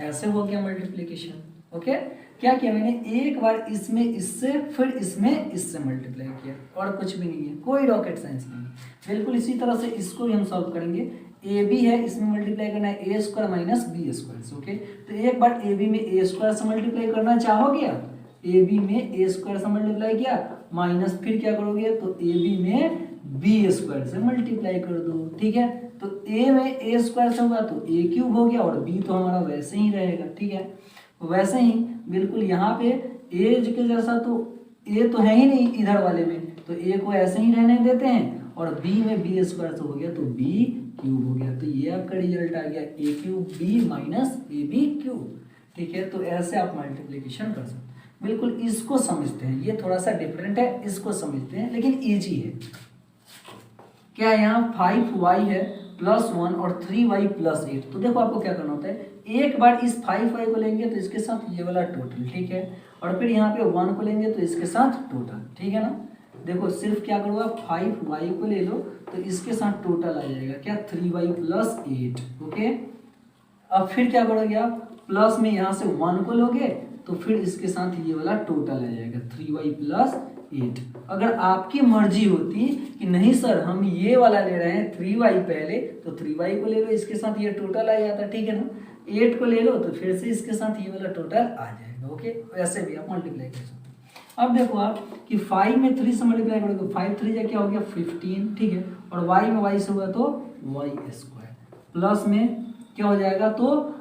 ऐसे हो गया मल्टीप्लिकेशन। ओके, क्या किया मैंने, एक बार इसमें इससे फिर इसमें इससे मल्टीप्लाई किया और कुछ भी नहीं है, कोई रॉकेट साइंस नहीं है। बिल्कुल इसी तरह से इसको भी हम सॉल्व करेंगे। ए बी है, इसमें मल्टीप्लाई करना है ए स्क्वायर माइनस बी स्क्वायर से। ओके, तो एक बार ए बी में ए स्क्वायर से मल्टीप्लाई करना चाहोगे आप, ए बी में ए स्क्वायर से मल्टीप्लाई किया माइनस फिर क्या करोगे तो ए बी में बी स्क्वायर से मल्टीप्लाई कर दो, ठीक है। तो ए में ए स्क्वायर से होगा तो ए क्यूब हो गया और बी तो हमारा वैसे ही रहेगा, ठीक है। वैसे ही बिल्कुल यहाँ पे ए के जैसा तो ए तो है ही नहीं इधर वाले में, तो ए को ऐसे ही रहने देते हैं और बी में बी स्क्वायर से हो गया तो बी क्यूब हो गया। तो ये आपका रिजल्ट आ गया a cube b minus a b cube, ठीक है। तो ऐसे आप मल्टीप्लिकेशन कर सकते हैं। बिल्कुल इसको समझते हैं, ये थोड़ा सा डिफरेंट है, इसको समझते हैं लेकिन इजी है। क्या यहाँ 5y है प्लस 1 और 3y प्लस 8, तो देखो आपको क्या करना होता है, एक बार इस 5y को लेंगे तो इसके साथ ये वाला टोटल, ठीक है। और फिर यहाँ पे 1 को लेंगे तो इसके साथ टोटल, ठीक है ना। देखो सिर्फ क्या करो आप 5y को ले लो तो इसके साथ टोटल आ जाएगा क्या 3y प्लस 8। ओके, अब फिर क्या करोगे आप, प्लस में यहाँ से 1 को लोगे तो फिर इसके साथ ये वाला टोटल आ जाएगा 3y प्लस 8। अगर आपकी मर्जी होती कि नहीं सर हम ये वाला ले रहे हैं 3y पहले, तो 3y को ले लो इसके साथ ये टोटल आ जाता, ठीक है ना। 8 को ले लो तो फिर से इसके साथ ये वाला टोटल आ जाएगा। ओके, वैसे भी आप मल्टीप्लाई कर सकते हैं। अब देखो आप कि 5 में 3 से मल्टीप्लाई करोगे 5 3 जा क्या हो गया 15, ठीक है। और y में y से हुआ तो y स्क्वायर, प्लस में क्या हो जाएगा, तो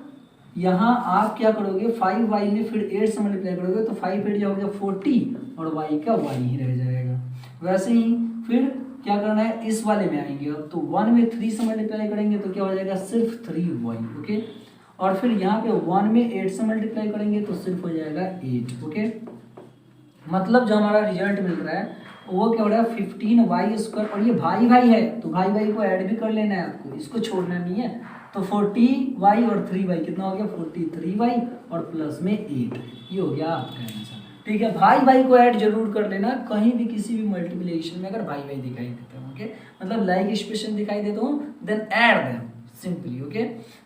यहाँ आप क्या करोगे 5y में फिर 8 से मल्टीप्लाई करोगे तो 5 8 हो गया 40 और y का y ही रह जाएगा। वैसे ही फिर क्या करना है, इस वाले में आएंगे अब तो 1 में 3 से मल्टीप्लाई करेंगे तो क्या हो जाएगा सिर्फ 3y। ओके, और फिर यहाँ पे 1 में 8 से मल्टीप्लाई करेंगे तो सिर्फ हो जाएगा 8। ओके, मतलब जो हमारा रिजल्ट मिल रहा है वो क्या हो रहा है 15y स्क्वायर, और ये भाई भाई है तो भाई भाई को ऐड भी कर लेना है आपको, इसको छोड़ना नहीं है। तो 40y और 3y कितना हो गया 43y और प्लस में 8, ये हो गया आपका आंसर, ठीक है। भाई भाई को ऐड जरूर कर लेना, कहीं भी किसी भी मल्टीप्लिकेशन में अगर भाई भाई दिखाई देता है, ओके, मतलब लाइक एक्सप्रेशन दिखाई देता हूँ then add them simply. Okay,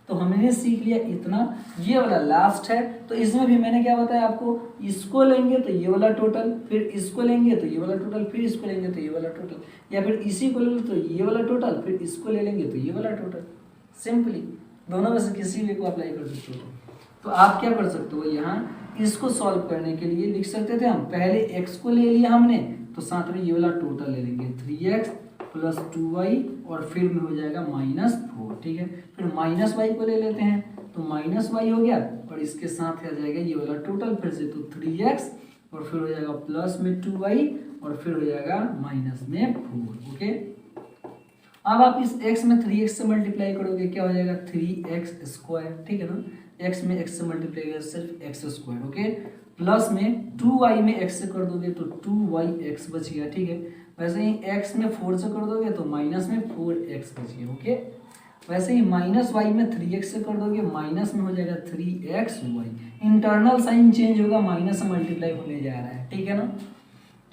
तो हमने सीख लिया इतना, ये वाला लास्ट है। तो इसमें भी मैंने क्या बताया आपको, इसको लेंगे तो ये वाला टोटल, फिर इसको लेंगे तो ये वाला टोटल, फिर इसको लेंगे तो ये वाला टोटल, या फिर इसी को ले लो तो ये वाला टोटल, फिर इसको ले लेंगे तो ये वाला टोटल। सिंपली दोनों में से किसी भी को अप्लाई कर सकते हो। तो आप क्या कर सकते हो, यहाँ इसको सॉल्व करने के लिए लिख सकते थे हम, पहले x को ले लिया हमने तो साथ में ये वाला टोटल ले लेंगे 3x प्लस 2y और फिर में हो जाएगा -4, ठीक है। फिर -y को ले लेते हैं तो -y हो गया और इसके साथ आ जाएगा ये वाला टोटल फिर से, तो 3x और फिर हो जाएगा प्लस में 2y और फिर हो जाएगा माइनस में 4। ओके, अब आप इस x में 3x से मल्टीप्लाई करोगे क्या हो जाएगा 3x स्क्वायर, ठीक है ना। x में x से मल्टीप्लाई करोगे सिर्फ x स्क्वायर। ओके, प्लस में 2y में x से कर दोगे तो 2yx बच गया, ठीक है। वैसे ही x में 4 से कर दोगे तो माइनस में 4x बच गया। ओके, वैसे ही -y में 3x से कर दोगे माइनस में हो जाएगा 3xy, इंटरनल साइन चेंज होगा, माइनस से मल्टीप्लाई होने जा रहा है, ठीक है ना।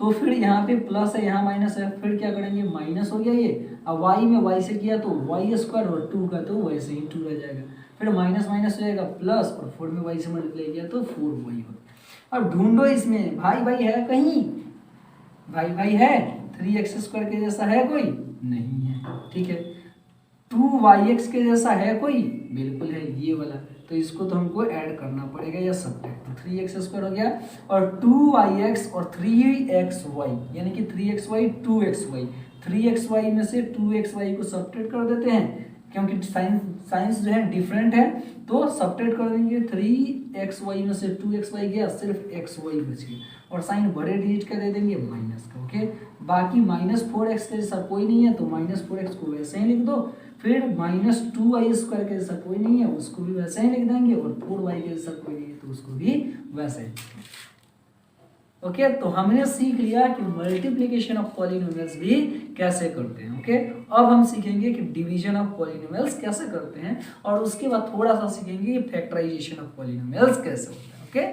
तो फिर यहाँ पे प्लस है यहाँ माइनस है, फिर क्या करेंगे माइनस हो गया ये, अब y में y से किया तो y स्क्वायर और 2 का तो वैसे ही 2 रह जाएगा, फिर माइनस माइनस हो जाएगा प्लस और 4 में y से मल्टीप्लाई किया तो 4y हो। अब ढूंढो इसमें भाई भाई है कहीं, भाई भाई है 3x स्क्वायर के जैसा है कोई नहीं है, ठीक है। 2yx के जैसा है कोई, बिल्कुल है ये वाला, तो इसको तो हमको ऐड करना पड़ेगा या सब्ट्रैक्ट, तो 3x स्क्वायर हो गया और 2yx और 3xy यानी कि 3xy 2xy, 3xy में से 2xy को सब्ट्रैक्ट कर देते हैं क्योंकि साइंस जो है डिफरेंट है, तो सब्ट्रैक्ट कर देंगे। 3xy में से 2xy गया, सिर्फ xy बच गया और साइन बड़े डिजिट का दे देंगे माइनस का। ओके, बाकी -4x के जैसा कोई नहीं है तो -4x को वैसे ही लिख दो, फिर -2y स्क्वायर के जैसा कोई नहीं है उसको भी वैसे ही लिख देंगे और 4y के जैसा कोई नहीं है तो उसको भी वैसे ही। ओके तो हमने सीख लिया कि मल्टीप्लिकेशन ऑफ पॉलिनोमियल्स भी कैसे करते हैं। ओके अब हम सीखेंगे कि डिवीजन ऑफ पॉलिनोमियल्स कैसे करते हैं और उसके बाद थोड़ा सा सीखेंगे कि फैक्टराइजेशन ऑफ पॉलिनोमियल्स कैसे होता है। ओके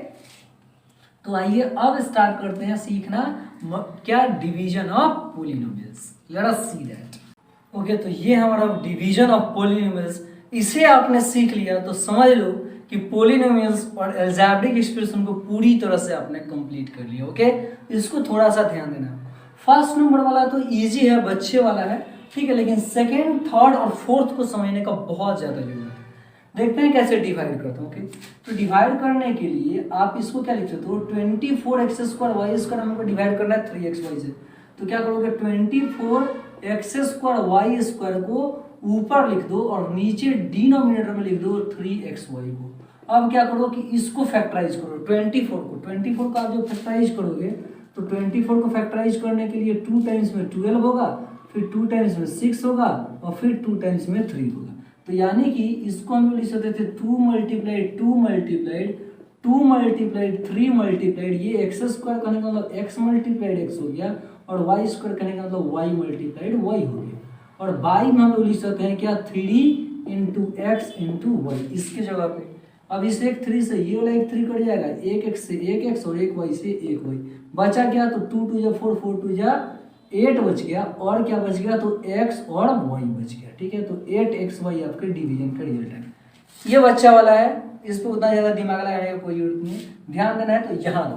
तो आइए अब स्टार्ट करते हैं सीखना क्या division of polynomials. Late us see that. Okay तो ये हमारा डिवीजन ऑफ पॉलिनोमियल्स, इसे आपने सीख लिया तो समझ लो कि पॉलिनोमियल्स और अलजेब्रिक एक्सप्रेशन को पूरी तरह से आपने कंप्लीट कर लिया। ओके इसको थोड़ा सा ध्यान देना। फर्स्ट नंबर वाला तो इजी है, बच्चे वाला है, ठीक है, लेकिन सेकेंड, थर्ड और फोर्थ को समझने का बहुत ज्यादा जरूरत है। देखते हैं कैसे डिवाइड करता हूँ। ओके तो डिवाइड करने के लिए आप इसको क्या लिख सकते हो, 24x² y² हमको डिवाइड करना है 3xy से। तो क्या करोगे, 24x² को ऊपर लिख दो और नीचे डिनोमिनेटर में लिख दो 3xy को। अब क्या करो कि इसको फैक्टराइज करो, 24 को आप जो फैक्टराइज करोगे तो 24 को फैक्टराइज करने के लिए 2 टाइम्स में 12 होगा, फिर 2 टाइम्स में 6 होगा और फिर 2 टाइम्स में 3 होगा। तो यानी कि इसको हम लिख सकते थे 2 मल्टीप्लाइड 2 मल्टीप्लाइड 2 मल्टीप्लाइड 3 मल्टीप्लाइड, ये x² करने का मतलब x मल्टीप्लाइड x हो गया और y² करने का मतलब y मल्टीप्लाइड y हो गया। और बाई में हम लोग लिख सकते हैं क्या, 3d into x into Y इसके जगह पे। अब इस एक 3 से ये वाला एक 3 कट जाएगा, एक x से एक x और एक y से एक y, बचा क्या, तो 2 2 जा 4 4 2 जा 8 बच गया और क्या बच गया, तो x और y बच गया। ठीक है तो 8xy आपके डिवीजन का रिजल्ट है। ये बच्चा वाला है, इस पर उतना ज्यादा दिमाग लगाने का कोई जरूरत नहीं, ध्यान देना है तो यहाँ दो।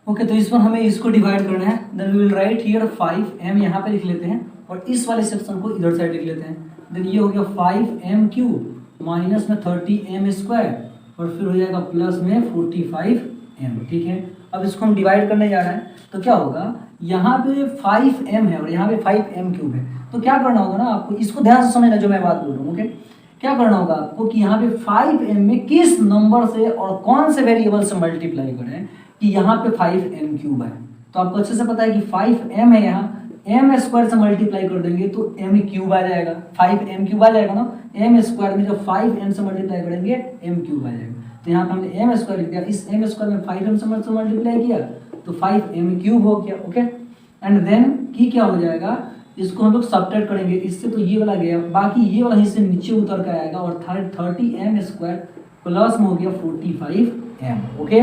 ओके तो इस पर हमें इसको डिवाइड करना है। Then we will write here 5m, यहाँ पे लिख लेते हैं और इस वाले सेक्शन को इधर साइड लिख लेते हैं। देन ये हो गया 5m³ माइनस में 30m² और फिर हो जाएगा प्लस में 45m। ठीक है अब इसको हम डिवाइड करने जा रहे हैं तो क्या होगा, यहाँ पे 5m है और यहाँ पे 5m³ है। तो क्या करना होगा ना आपको, इसको ध्यान से समझना जो मैं बात बोल रहा हूँ। ओके क्या करना होगा आपको कि यहाँ पे 5m में किस नंबर से और कौन से वेरिएबल से मल्टीप्लाई करें कि यहाँ पे 5m³ है। तो आपको अच्छे से पता है कि 5m है, यहाँ m² से मल्टीप्लाई कर देंगे तो m³ आ जाएगा, 5m³ आ जाएगा ना। m² में जब 5m से मल्टीप्लाई करेंगे m³ आ जाएगा। तो यहाँ पे हमने m² लिख दिया, इस m² में 5m से मल्टीप्लाई किया तो 5m³ हो गया। ओके एंड देन की क्या हो जाएगा, इसको हम लोग सब्ट्रैक्ट करेंगे इससे, तो ये वाला गया, बाकी ये वाला हिस्से नीचे उतर कर आएगा और 30m² प्लस में हो गया 45m। ओके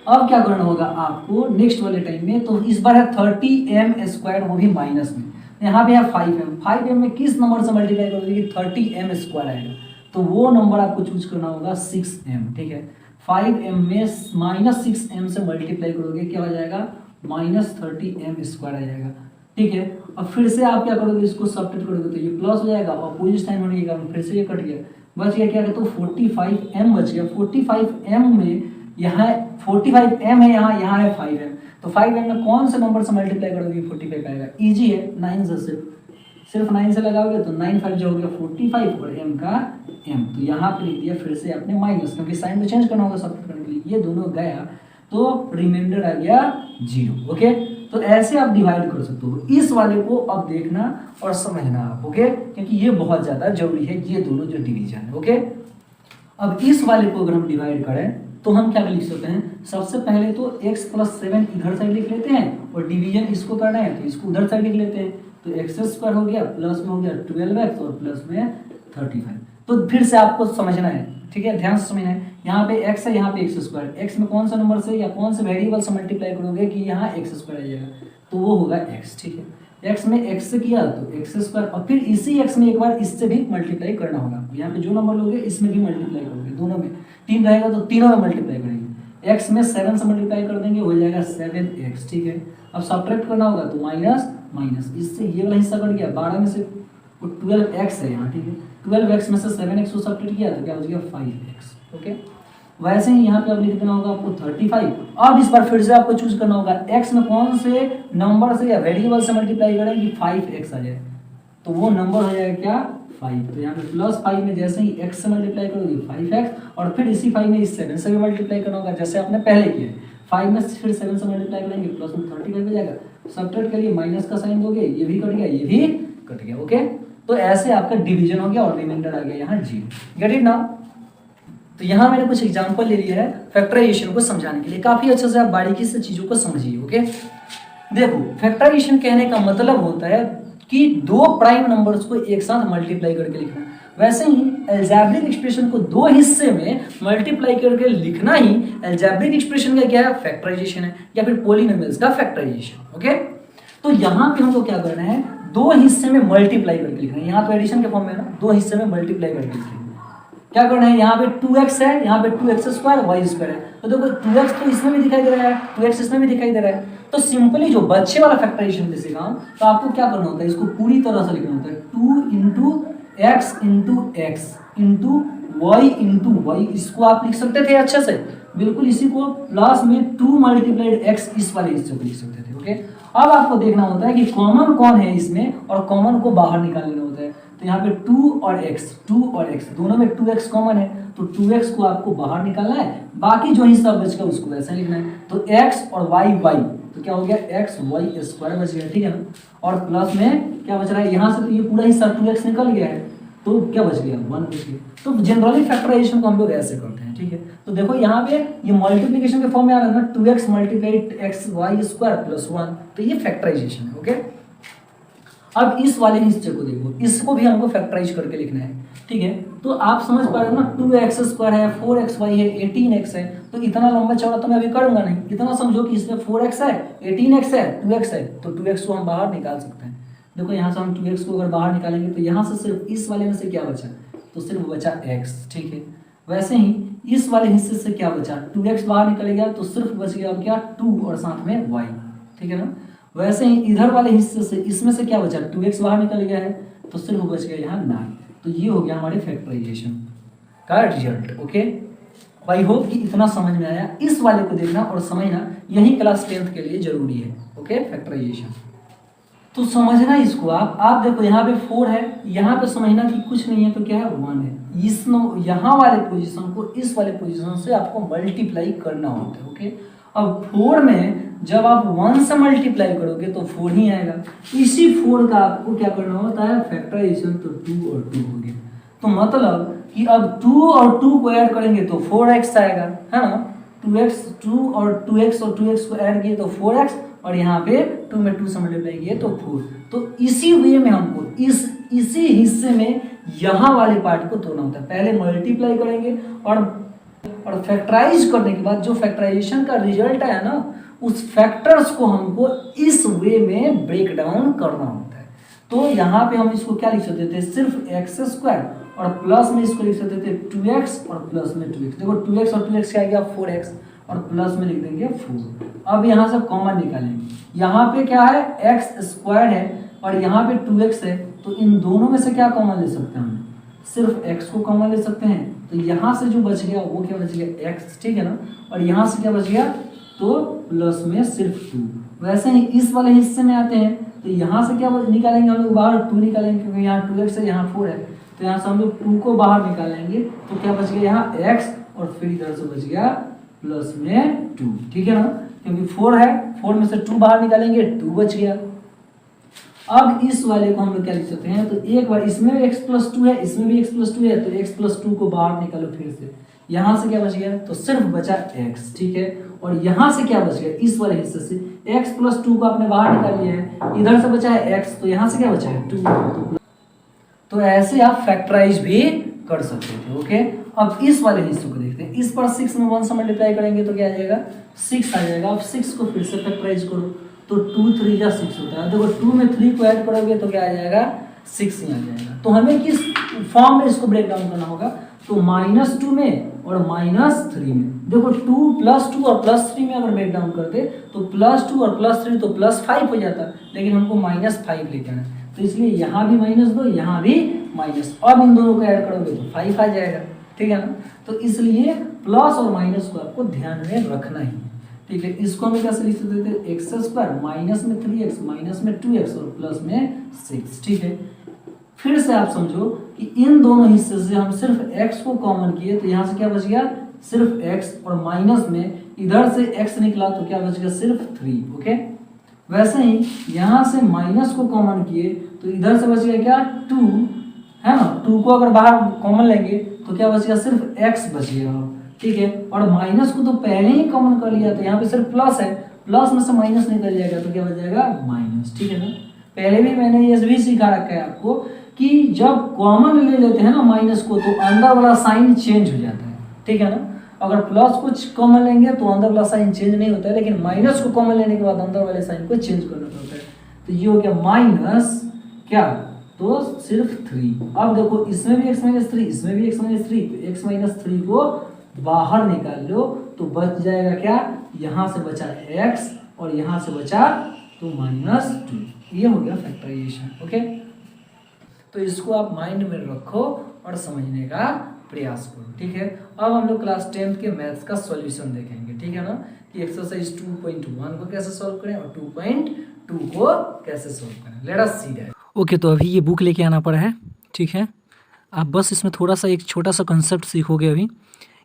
अब क्या करना होगा आपको नेक्स्ट वाले टाइम में, तो इस बार है 30m², वो भी माइनस में, यहाँ पे है 5m में किस नंबर से मल्टीप्लाई करोगे कि 30m² आएगा, तो वो नंबर आपको चूज करना होगा 6m। ठीक है 5m में -6m से मल्टीप्लाई करोगे क्या हो जाएगा, -30m² आ जाएगा। ठीक है अब फिर से आप क्या करोगे, इसको सब्ट्रैक्ट करोगे तो ये प्लस हो जाएगा, अपोजिट साइन होने के कारण फिर से ये कट गया, बच गया क्या, तो 45m बच गया। 45m में यहाँ 45m है, यहाँ है 5m, तो 5m में कौन से नंबर से मल्टीप्लाई करोगे 45 आएगा, इजी है, 9 से सिर्फ 9 से लगाओगे तो 9 5 जो हो गया 45 और m का m, तो यहाँ पे लिख दिया फिर से आपने माइनस, क्योंकि साइन में चेंज करना होगा सब्ट्रैक्ट करने के लिए, ये दोनों गया तो रिमाइंडर आ गया 0। ओके तो ऐसे आप डिवाइड कर सकते हो। इस वाले को अब देखना और समझना आप, ओके क्योंकि ये बहुत ज्यादा जरूरी है, ये दोनों जो डिवीजन है। ओके अब इस वाले को अगर हम डिवाइड करें तो हम क्या लिख सकते हैं, सबसे पहले तो x + 7 इधर साइड लिख लेते हैं और डिवीजन इसको करना है तो इसको उधर साइड लिख लेते हैं, तो x² हो गया प्लस में हो गया 12x और प्लस में 35। तो फिर से आपको समझना है, ठीक है ध्यान से समझना है, यहाँ पे x है, यहाँ पे x², x में कौन सा नंबर से या कौन से वेरिएबल से मल्टीप्लाई करोगे कि यहाँ x² आ जाएगा, तो वो होगा x। ठीक है x में x से किया तो x² और फिर इसी x में एक बार इससे भी मल्टीप्लाई करना होगा, यहाँ पे जो नंबर लोगे इसमें भी मल्टीप्लाई करोगे, दोनों में 3 रहेगा तो तीनों में मल्टीप्लाई करेंगे, x में 7 से मल्टीप्लाई कर देंगे हो जाएगा 7x। ठीक है अब सब्ट्रैक्ट करना होगा तो माइनस माइनस, इससे ये वाला हिस्सा कट गया, 12 में से 12x है यहाँ। ठीक है 12x में से 7x को सब्ट्रैक्ट किया तो क्या हो गया 5x। ओके वैसे ही यहाँ पे अब लिख देना होगा आपको 35। अब इस बार फिर से आपको चूज करना होगा x में कौन से नंबर से या वेरिएबल से मल्टीप्लाई करें कि 5x आ जाए, तो वो नंबर हो जाएगा क्या 5। तो यहाँ पे +5 में जैसे ही x से मल्टीप्लाई करोगे 5x और फिर इसी 5 में इस 7 से भी मल्टीप्लाई करना होगा जैसे आपने पहले किया, 5 में फिर 7 से मल्टीप्लाई करेंगे प्लस में 35 हो जाएगा, सब्ट्रैक्ट करिए माइनस का साइन दोगे, ये भी कट गया ये भी कट गया। ओके तो ऐसे आपका डिवीजन हो गया और रिमाइंडर आ गया यहाँ 0। Get it now. तो यहाँ मैंने कुछ एग्जांपल ले लिया है फैक्टराइजेशन को समझाने के लिए, काफी अच्छे से आप बारीकी से चीजों को समझिए। ओके, देखो फैक्टराइजेशन कहने का मतलब होता है कि दो प्राइम नंबर्स को एक साथ मल्टीप्लाई करके लिखना। वैसे ही अलजेब्रिक एक्सप्रेशन को दो हिस्से में मल्टीप्लाई करके लिखना ही अलजेब्रिक एक्सप्रेशन का क्या है, फैक्टराइजेशन है, या फिर पॉलिनोमियल्स का फैक्टराइजेशन। ओके, तो यहाँ पे हमको क्या करना है, दो हिस्से में मल्टीप्लाई करके लिखना है। यहाँ तो एडिशन के फॉर्म में ना, दो हिस्से में मल्टीप्लाई करके लिखेंगे। क्या करना है, यहाँ पे 2x है, यहाँ पे 2x स्क्वायर y स्क्वायर है। तो देखो 2x तो इसमें भी दिखाई दे रहा है, 2x इसमें भी दिखाई दे रहा है। तो सिंपली जो बच्चे वाला फैक्टराइजेशन जैसे काम, तो आपको क्या करना होता है, इसको पूरी तरह से लिखना होता है 2 इंटू एक्स इंटू वाई। इसको आप लिख सकते थे अच्छे से, बिल्कुल इसी को प्लस में 2 मल्टीप्लाइड x इस वाले हिस्से को लिख सकते थे। ओके, अब आपको देखना होता है कि कॉमन कौन है इसमें, और कॉमन को बाहर निकालना होता है। तो यहाँ पे 2 और x दोनों में 2x कॉमन है, तो 2x को आपको बाहर निकालना है, बाकी जो हिस्सा बच गया उसको वैसे लिखना है। तो x और y, तो क्या हो गया, x y स्क्वायर बच गया, ठीक है ना। और प्लस में क्या बच रहा है, यहाँ से तो ये पूरा हिस्सा 2x निकल गया है, तो क्या बच गया, 1 बच गया। तो जनरली फैक्टराइजेशन को हम लोग ऐसे करते हैं, ठीक है। तो देखो यहाँ पे ये मल्टीप्लिकेशन के फॉर्म में आ रहा है ना, 2x multiplied x y square plus 1, तो ये फैक्टराइजेशन है। ओके, अब इस वाले हिस्से को देखो, इसको भी हमको फैक्टराइज करके लिखना है, ठीक है। तो आप समझ पा रहे हो ना, 2x स्क्वायर है, 4xy है, 18x है। तो इतना लंबा चौड़ा तो मैं अभी करूंगा नहीं, इतना समझो कि इसमें 4x है, 18x है, 2x है, तो 2x को हम बाहर निकाल सकते हैं। देखो यहाँ से हम 2x को अगर बाहर निकालेंगे तो यहाँ से सिर्फ इस वाले में से क्या बचा, तो सिर्फ बचा x, ठीक है। वैसे ही इस वाले हिस्से से क्या बचा, 2x बाहर निकल गया, तो सिर्फ बच गया अब क्या, 2 और साथ में y, ठीक है ना। वैसे ही इधर वाले हिस्से से इसमें से क्या बचा, 2x बाहर निकल गया है, तो सिर्फ बच गया यहाँ 9। तो ये हो गया हमारे फैक्टराइजेशन का रिजल्ट। ओके, आई होप कि इतना समझ में आया। इस वाले को देखना और समझना यही क्लास 10th के लिए जरूरी है। ओके, फैक्टराइजेशन तो समझना इसको आप देखो यहाँ पे 4 है, यहाँ पे समझना कि कुछ नहीं है तो क्या है, 1 है। इस यहाँ वाले पोजीशन को इस वाले पोजीशन से आपको मल्टीप्लाई करना होता है। ओके, अब 4 में जब आप 1 से मल्टीप्लाई करोगे तो 4 ही आएगा। इसी 4 का आपको क्या करना होता है, फैक्टराइजेशन, तो 2 और 2 हो गया। तो मतलब कि अब 2 और 2 को ऐड करेंगे तो 4x आएगा, है ना। 2 और 2x को ऐड किए तो 4x, और यहाँ पे 2 में 2 से मल्टीप्लाई किए तो 4। तो इसी वे में हमको इसी हिस्से में यहाँ वाले पार्ट को तोड़ना होता है। पहले मल्टीप्लाई करेंगे और फैक्टराइज करने के बाद जो फैक्टराइजेशन का रिजल्ट आया ना, उस फैक्टर्स को हमको इस वे में ब्रेक डाउन करना होता है। तो यहाँ पे हम इसको क्या लिख सकते थे, सिर्फ x स्क्वायर, और प्लस में इसको लिख सकते थे 2x और प्लस में 2x। देखो 2x और 2x क्या आ गया, 4x, और प्लस में लिख देंगे 4। अब यहाँ से कॉमन निकालेंगे, यहाँ पे क्या है, x स्क्वायर है और यहाँ पे 2x है, तो इन दोनों में से क्या कॉमन ले सकते हैं हम, सिर्फ x को कॉमन ले सकते हैं। तो यहाँ से जो बच गया वो क्या बच गया, x, ठीक है ना। और यहाँ से क्या बच गया, तो प्लस में सिर्फ 2। वैसे ही इस वाले हिस्से में आते हैं, तो यहाँ से क्या निकालेंगे हम लोग, बाहर 2 निकालेंगे, क्योंकि यहाँ 2x है, यहाँ 4 है। तो यहाँ से हम लोग 2 को बाहर निकालेंगे, तो क्या बच गया यहाँ x, और फिर इधर से बच गया प्लस में 2, ठीक है ना, क्योंकि 4 है, 4 में से 2 बाहर निकालेंगे, 2 बच गया। अब इस वाले को हम लोग क्या लिख सकते हैं, तो एक बार इसमें भी x प्लस 2 है, इसमें भी x प्लस 2 है, तो x प्लस 2 को बाहर निकालो फिर से। यहाँ से क्या बच गया, तो सिर्फ बचा x, ठीक है। और यहाँ से क्या बच गया, इस वाले हिस्से से x प्लस 2 को आपने बाहर निकाल लिया है, इधर से बचा है x, तो यहाँ से क्या बचा है 2। तो ऐसे आप फैक्टराइज भी कर सकते थे। ओके, अब इस वाले हिस्से को देखते हैं। इस पर 6 में 1 से मल्टीप्लाई करेंगे तो क्या आ जाएगा, 6 आ जाएगा। अब 6 को फिर से फैक्टराइज करो, तो 2 3 या 6 होता है। देखो 2 में 3 को ऐड करोगे तो क्या आ जाएगा, 6 ही आ जाएगा। तो हमें किस फॉर्म में इसको ब्रेक डाउन करना होगा, तो -2 में और -3 में। देखो 2 + 2 और +3 में अगर ब्रेक डाउन करते तो +2 और +3 तो +5 हो जाता, लेकिन हमको -5 लेके आना है, तो इसलिए यहाँ भी -2, यहाँ भी माइनस। अब इन दोनों को ऐड करोगे तो 5 आ जाएगा, ठीक है ना। तो इसलिए प्लस और माइनस को आपको ध्यान में रखना ही है, ठीक है। इसको हम कैसे लिख सकते थे, x² माइनस में 3x माइनस में 2x और प्लस में 6, ठीक है। फिर से आप समझो कि इन दोनों हिस्से से हम सिर्फ x को कॉमन किए, तो यहाँ से क्या बच गया, सिर्फ x, और माइनस में इधर से x निकला तो क्या बच गया, सिर्फ 3, ओके। वैसे ही यहाँ से माइनस को कॉमन किए तो इधर से बच गया क्या, 2, है ना। 2 को अगर बाहर कॉमन लेंगे तो क्या बचेगा, सिर्फ एक्स बचेगा, ठीक है। और माइनस को तो पहले ही कॉमन कर लिया, तो यहाँ पे सिर्फ प्लस है, प्लस में से माइनस निकल जाएगा तो क्या बच जाएगा, माइनस, ठीक है ना। पहले भी मैंने ये भी सिखा रखा है आपको कि जब कॉमन ले लेते हैं ना माइनस को, तो अंदर वाला साइन चेंज हो जाता है, ठीक है ना। अगर प्लस कुछ कॉमन लेंगे तो अंदर वाला साइन चेंज नहीं होता है, लेकिन माइनस को कॉमन लेने के बाद अंदर वाले साइन को चेंज करना पड़ता है। तो ये हो गया माइनस क्या, तो सिर्फ 3। अब देखो इसमें भी x माइनस 3, इसमें भी x माइनस 3, तो x माइनस 3 को बाहर निकाल लो तो बच जाएगा क्या, यहाँ से बचा x और यहाँ से बचा तो -2। ये हो गया फैक्टराइजेशन, ओके। तो इसको आप माइंड में रखो और समझने का प्रयास करो, ठीक है। अब हम लोग क्लास 10th के मैथ्स का सॉल्यूशन देखेंगे, ठीक है ना, कि एक्सरसाइज 2.1 को कैसे सॉल्व करें और 2.2 को कैसे सॉल्व करें। Late us see that. Okay, तो अभी ये बुक लेके आना पड़ा है, ठीक है। आप बस इसमें थोड़ा सा एक छोटा सा कंसेप्ट सीखोगे अभी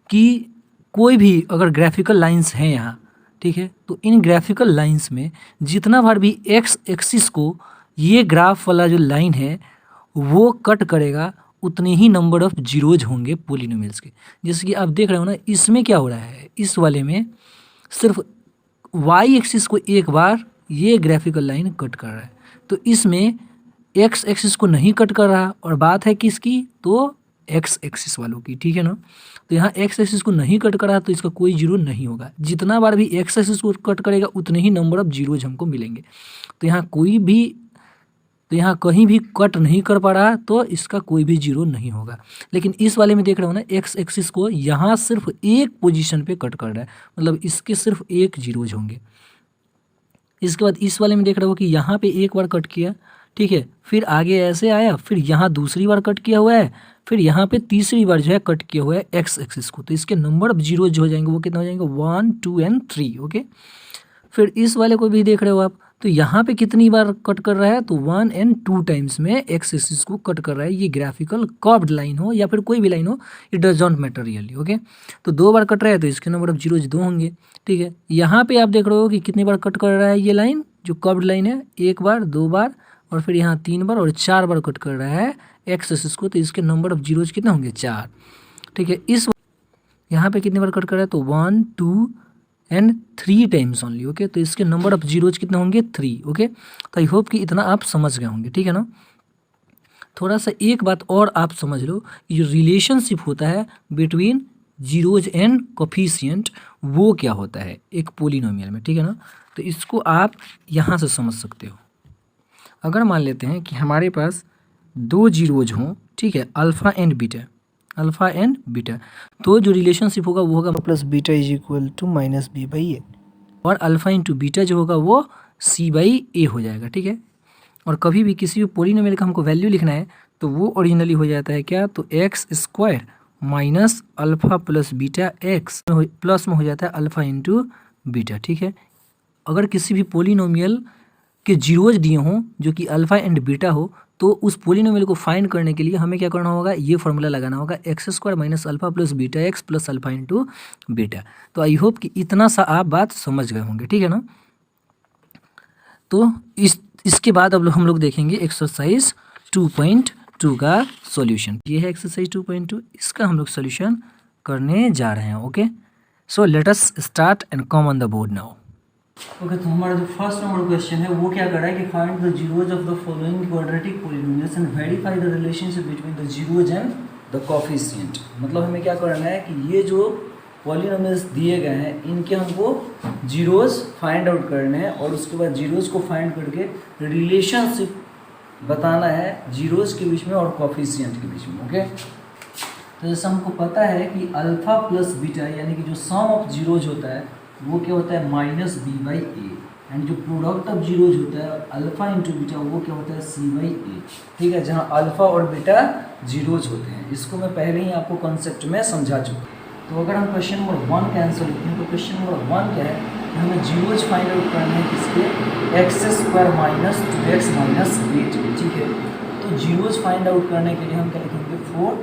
कि कोई भी अगर ग्राफिकल लाइंस हैं यहाँ, ठीक है, तो इन ग्राफिकल लाइंस में जितना बार भी एक्स एक्सिस को ये ग्राफ वाला जो लाइन है वो कट करेगा, उतने ही नंबर ऑफ जीरोज होंगे पोलिनोमियल्स के। जैसे कि आप देख रहे हो ना, इसमें क्या हो रहा है, इस वाले में सिर्फ वाई एक्सिस को एक बार ये ग्राफिकल लाइन कट कर रहा है, तो इसमें एक्स एक्सिस को नहीं कट कर रहा। और बात है किसकी, तो एक्स एक्सिस वालों की, ठीक है ना। तो यहाँ एक्स एक्सिस को नहीं कट कर रहा तो इसका कोई जीरो नहीं होगा। जितना बार भी एक्स एक्सिस को कट करेगा उतने ही नंबर ऑफ जीरोज हमको मिलेंगे। तो यहाँ कहीं भी कट नहीं कर पा रहा तो इसका कोई भी जीरो नहीं होगा। लेकिन इस वाले में देख रहे हो ना, एक्स एक्सिस को यहाँ सिर्फ एक पोजीशन पे कट कर रहा है, मतलब इसके सिर्फ एक जीरोज होंगे। इसके बाद इस वाले में देख रहे हो कि यहाँ पे एक बार कट किया, ठीक है, फिर आगे ऐसे आया, फिर यहाँ दूसरी बार कट किया हुआ है, फिर यहाँ पे तीसरी बार जो है कट किया हुआ है एक्स एक्सिस को। तो इसके नंबर ऑफ जीरो जो हो जाएंगे वो कितना हो जाएंगे, 1, 2 एंड 3, ओके। फिर इस वाले को भी देख रहे हो आप, तो यहाँ पे कितनी बार कट कर रहा है, तो 1 एंड 2 टाइम्स में एक्स एक्सिस को कट कर रहा है। ये ग्राफिकल कर्व्ड लाइन हो या फिर कोई भी लाइन हो, it does not matter really, okay. तो 2 बार कट रहा है तो इसके नंबर ऑफ जीरोज 2 होंगे, ठीक है। यहाँ पे आप देख रहे हो कि कितनी बार कट कर रहा है ये लाइन, जो कर्व्ड लाइन है, 1 बार, 2 बार और फिर यहाँ 3 बार और 4 बार कट कर रहा है एक्स एक्सिस को। तो इसके नंबर ऑफ जीरोज कितने होंगे, 4, ठीक है। इस यहाँ पे कितनी बार कट कर रहा है, तो 1, 2 एंड 3 टाइम्स ओनली, ओके। तो इसके नंबर ऑफ जीरोज कितने होंगे, 3, ओके। तो आई होप कि इतना आप समझ गए होंगे, ठीक है ना। थोड़ा सा एक बात और आप समझ लो, ये रिलेशनशिप होता है बिटवीन जीरोज एंड कोफिशिएंट, वो क्या होता है एक पोलिनोमियल में, ठीक है ना। तो इसको आप यहाँ से समझ सकते हो। अगर मान लेते हैं कि हमारे पास 2 जीरोज हों, ठीक है, अल्फ़ा एंड बीटा, तो जो रिलेशनशिप होगा वो होगा plus beta is equal to minus B by A, और अल्फ़ा इंटू बीटा जो होगा वो सी बाई ए हो जाएगा, ठीक है। और कभी भी किसी भी पोलिनोमियल का हमको वैल्यू लिखना है तो वो ओरिजिनली हो जाता है क्या, तो x square minus alpha plus beta x plus में हो जाता है अल्फ़ा इंटू बीटा, ठीक है। अगर किसी भी पोलिनोमियल के जीरोज दिए हों जो कि अल्फ़ा एंड बीटा हो, तो उस पोलिनोमियल को फाइंड करने के लिए हमें क्या करना होगा, ये फॉर्मूला लगाना होगा, x square minus alpha plus beta x plus alpha into beta. तो आई होप कि इतना सा आप बात समझ गए होंगे, ठीक है ना। तो इसके बाद अब हम लोग देखेंगे एक्सरसाइज 2.2 का सॉल्यूशन। ये है एक्सरसाइज 2.2, इसका हम लोग सॉल्यूशन करने जा रहे हैं, okay. So let us start and come on the board now. Okay, तो हमारा जो फर्स्ट नंबर क्वेश्चन है वो क्या कर रहा है कि find the zeros of the following quadratic polynomials and verify the relationship between the zeros and the coefficient. मतलब हमें क्या करना है कि ये जो पॉलिनोमियल्स दिए गए हैं इनके हमको जीरोज फाइंड आउट करने हैं और उसके बाद जीरोज को फाइंड करके रिलेशनशिप बताना है जीरोज के बीच में और कोफिशिएंट के बीच में, ओके। तो जैसे हमको पता है कि अल्फ़ा प्लस बीटा यानी कि जो सम ऑफ जीरोज होता है वो क्या होता है, minus B by a, and जो प्रोडक्ट ऑफ जीरोज होता है अल्फ़ा इंटू बीटा वो क्या होता है, सी बाई ए, ठीक है। जहाँ अल्फ़ा और बीटा जीरोज होते हैं, इसको मैं पहले ही आपको कॉन्सेप्ट में समझा चुका। तो अगर हम क्वेश्चन नंबर 1 का आंसर लिखते हैं तो क्वेश्चन नंबर 1 क्या है कि हमें जीरोज फाइंड आउट करना है किसके, x square minus 2x minus 8, ठीक है। तो जीरोज फाइंड आउट करने के लिए हम क्या लिखेंगे, 4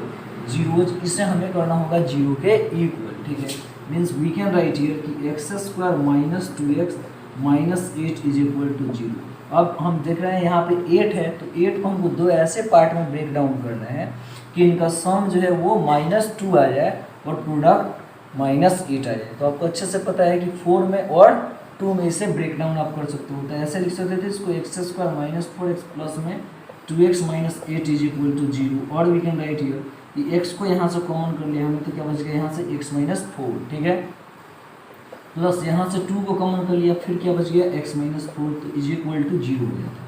जीरोज, इसे हमें करना होगा 0 के इक्वल, ठीक है। Means we can write here कि X square minus 2x minus 8 is equal to 0, अब हम देख रहे हैं यहाँ पे 8 है, तो 8 को हमको दो ऐसे पार्ट में ब्रेक डाउन करना है कि इनका सम जो है वो -2 आ जाए और प्रोडक्ट -8 आ जाए। तो आपको अच्छे से पता है कि 4 में और 2 में इसे ब्रेक डाउन आप कर सकते हो। तो ऐसे लिख सकते थे इसको x² - 4x प्लस में 2x - 8 इज इक्वल टू 0। और वी कैन राइट हियर कि x को यहाँ से कॉमन कर लिया हमने, तो क्या बच गया यहाँ से x - 4, ठीक है, प्लस यहाँ से 2 को कॉमन कर लिया, फिर क्या बच गया x - 4, तो इज इक्वल टू 0 हो जाता है।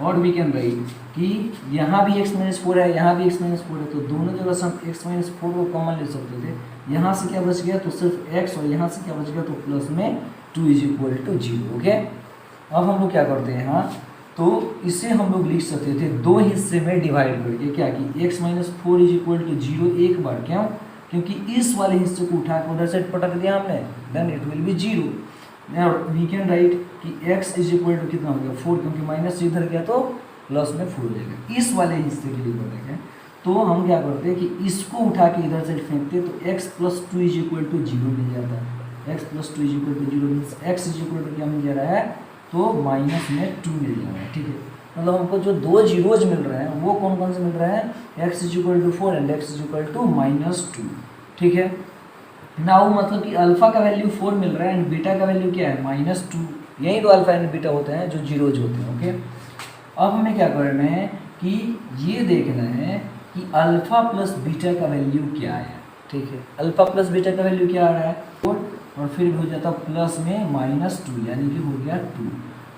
और वी कैन राइट कि यहाँ भी x - 4 है, यहाँ भी x - 4 है, तो दोनों जगह से हम x - 4 को कॉमन ले सकते थे। यहाँ से क्या बच गया, तो सिर्फ x, और यहाँ से क्या बच गया, तो प्लस में 2 इज इक्वल टू 0। ओके, अब हम लोग क्या करते हैं यहाँ, तो इसे हम लोग लिख सकते थे दो हिस्से में डिवाइड करके, क्या कि x - 4 इज इक्वल टू 0 एक बार, क्यों, क्योंकि इस वाले हिस्से को उठा के उधर साइड पटक दिया हमने, then it will be 0। We can write कि x इज इक्वल टू कितना हो गया 4, क्योंकि माइनस इधर गया तो प्लस में 4 हो जाएगा। इस वाले हिस्से के लिए बताएंगे, तो हम क्या करते हैं कि इसको उठा के इधर साइड फेंकते, तो x + 2 इज इक्वल टू 0 मिल जाता है। x + 2 is equal to 0 means x is equal to क्या मिल जा रहा है, तो माइनस में 2 मिल जा रहा है, ठीक है। मतलब हमको जो दो जीरोज मिल रहे हैं वो कौन कौन से मिल रहे हैं, x is equal to 4 and x is equal to -2, ठीक है। नाउ मतलब कि अल्फा का वैल्यू 4 मिल रहा है एंड बीटा का वैल्यू क्या है -2, यही तो अल्फा एंड बीटा होते हैं जो जीरोज होते हैं। ओके, अब हमें क्या करना है कि ये देखना है कि अल्फा प्लस बीटा का वैल्यू क्या है, ठीक है। अल्फा प्लस बीटा का वैल्यू क्या आ रहा है 4, और फिर हो जाता प्लस में -2, यानी कि हो गया 2।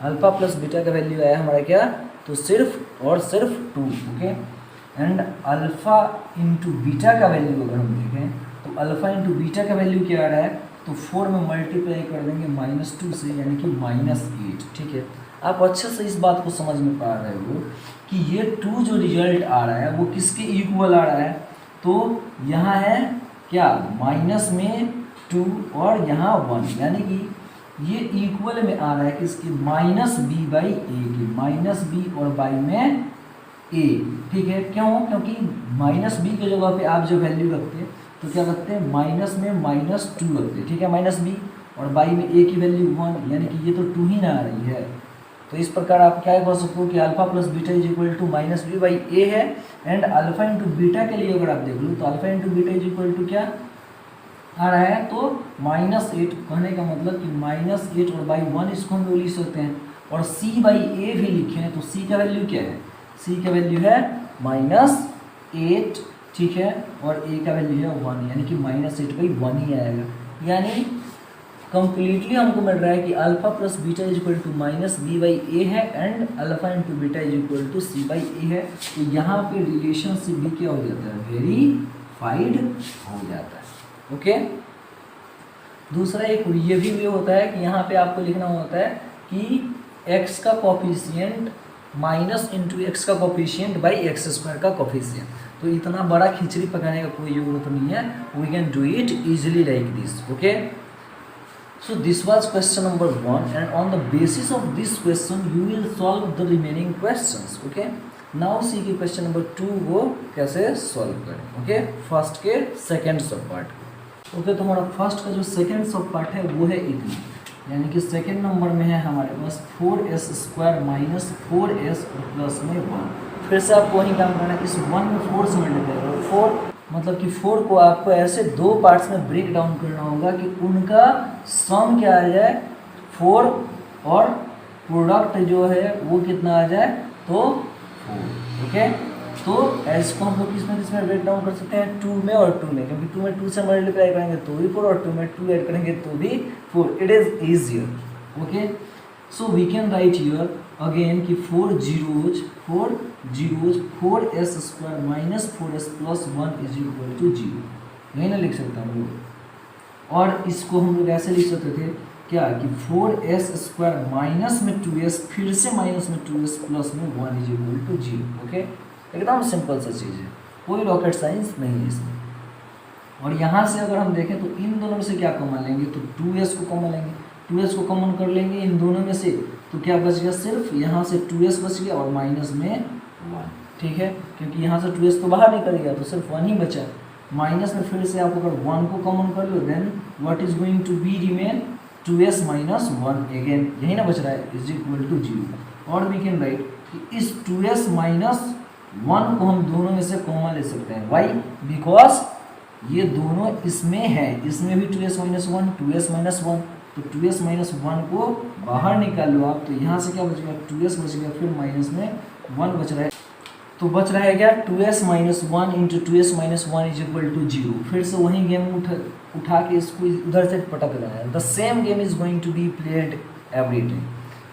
अल्फा प्लस बीटा का वैल्यू आया हमारा क्या, तो सिर्फ और सिर्फ 2। Okay, and alpha into beta का वैल्यू अगर हम देखें तो अल्फा इंटू बीटा का वैल्यू क्या आ रहा है, तो 4 में मल्टीप्लाई कर देंगे -2 से, यानी कि -8, ठीक है। आप अच्छे से इस बात को समझ में पा रहे हो कि ये 2 जो रिजल्ट आ रहा है वो किसके इक्वल आ रहा है, तो यहाँ है क्या माइनस में 2 और यहाँ 1, यानी कि ये इक्वल में आ रहा है किसके, -b/a के, -b और बाई में a, ठीक है। क्यों, क्योंकि -b की जगह पे आप जो वैल्यू रखते हैं तो क्या रखते हैं, माइनस में -2 रखते हैं, ठीक है, -b और बाई में a की वैल्यू 1, यानी कि ये तो 2 ही ना आ रही है। तो इस प्रकार आप क्या कर सकते हो कि alpha plus beta is equal to -b/a है, एंड अल्फा इंटू बीटा के लिए अगर आप देख लो तो alpha into beta is equal to क्या आ रहा है, तो -8। कहने का मतलब कि -8 और बाई 1 इसको हम लोग लिख सकते हैं, और c/a भी लिखे हैं, तो c का वैल्यू क्या है, c का वैल्यू है -8, ठीक है, और a का वैल्यू है 1, यानी कि -8/1 ही आएगा। यानी कंप्लीटली हमको मिल रहा है कि alpha plus beta is equal to -b/a है and alpha into beta is equal to c/a है। तो यहाँ पे रिलेशनशिप भी क्या हो जाता है, वेरीफाइड हो जाता है। ओके, दूसरा एक ये भी वे होता है कि यहाँ पे आपको लिखना होता है कि x का कोफिशिएंट माइनस इंटू एक्स का कोफिशिएंट बाई x² का कोफिशिएंट। तो इतना बड़ा खिचड़ी पकाने का कोई ज़रूरत नहीं है, we can do it easily like this. Okay, so this was question number 1 and on the basis of this question you will solve the remaining questions. Okay, now see कि question number 2 वो कैसे solve करें। Okay, first के second सब part. Okay, तो हमारा first का जो सेकेंड सब पार्ट है वो है इतना, यानी कि सेकेंड नंबर में है हमारे पास 4s² माइनस 4s और प्लस में 1। फिर से आपको वही काम करना है, इस 1 में 4 से मल्टीप्लाई करो, 4 मतलब कि 4 को आपको ऐसे दो पार्ट्स में ब्रेक डाउन करना होगा कि उनका सम क्या आ जाए 4 और प्रोडक्ट जो है वो कितना आ जाए, तो 4। ओके, तो इसको हम लोग किसमें ब्रेक डाउन कर सकते हैं, 2 में और 2 में, क्योंकि 2 में 2 से मल्टीप्लाई करेंगे तो भी 4 और 2 में 2 ऐड करेंगे तो भी 4, it is easier. Okay, so we can write here again कि 4 zeros 4s² minus 4s plus 1 is equal to 0, यही ना लिख सकते हम लोग। और इसको हम लोग ऐसे लिख सकते थे क्या कि 4s² माइनस में 2s फिर से माइनस में 2s प्लस में 1 इज इक्वल टू 0। ओके, एकदम सिंपल सा चीज़ है, कोई रॉकेट साइंस नहीं है इसमें। और यहाँ से अगर हम देखें तो इन दोनों में से क्या कॉमन लेंगे, तो 2s को कॉमन लेंगे, 2s को कॉमन कर लेंगे इन दोनों में से, तो क्या बच गया, सिर्फ यहाँ से 2s बच गया और माइनस में 1, ठीक है, क्योंकि यहाँ से 2s तो बाहर निकल गया तो सिर्फ 1 ही बचा। माइनस में फिर से आप अगर 1 को कॉमन कर लो then what is going to be remain 2s minus 1 again, यही ना बच रहा है, इज इक्वल टू 0। और वी कैन राइट कि इस 2s माइनस 1 को हम दोनों में से कॉमन ले सकते हैं। वाई? बिकॉज ये दोनों इसमें है, इसमें भी 2s माइनस 1, 2s माइनस 1, तो 2s माइनस 1 को बाहर निकाल लो आप, तो यहाँ से क्या बच गया, 2s बच गया, फिर माइनस में 1 बच रहा है, तो बच रहा है क्या, 2s minus 1 into 2s minus 1 is equal to 0। फिर से वही गेम उठा के इसको उधर से पटक देना है। The same game is going to be played every day.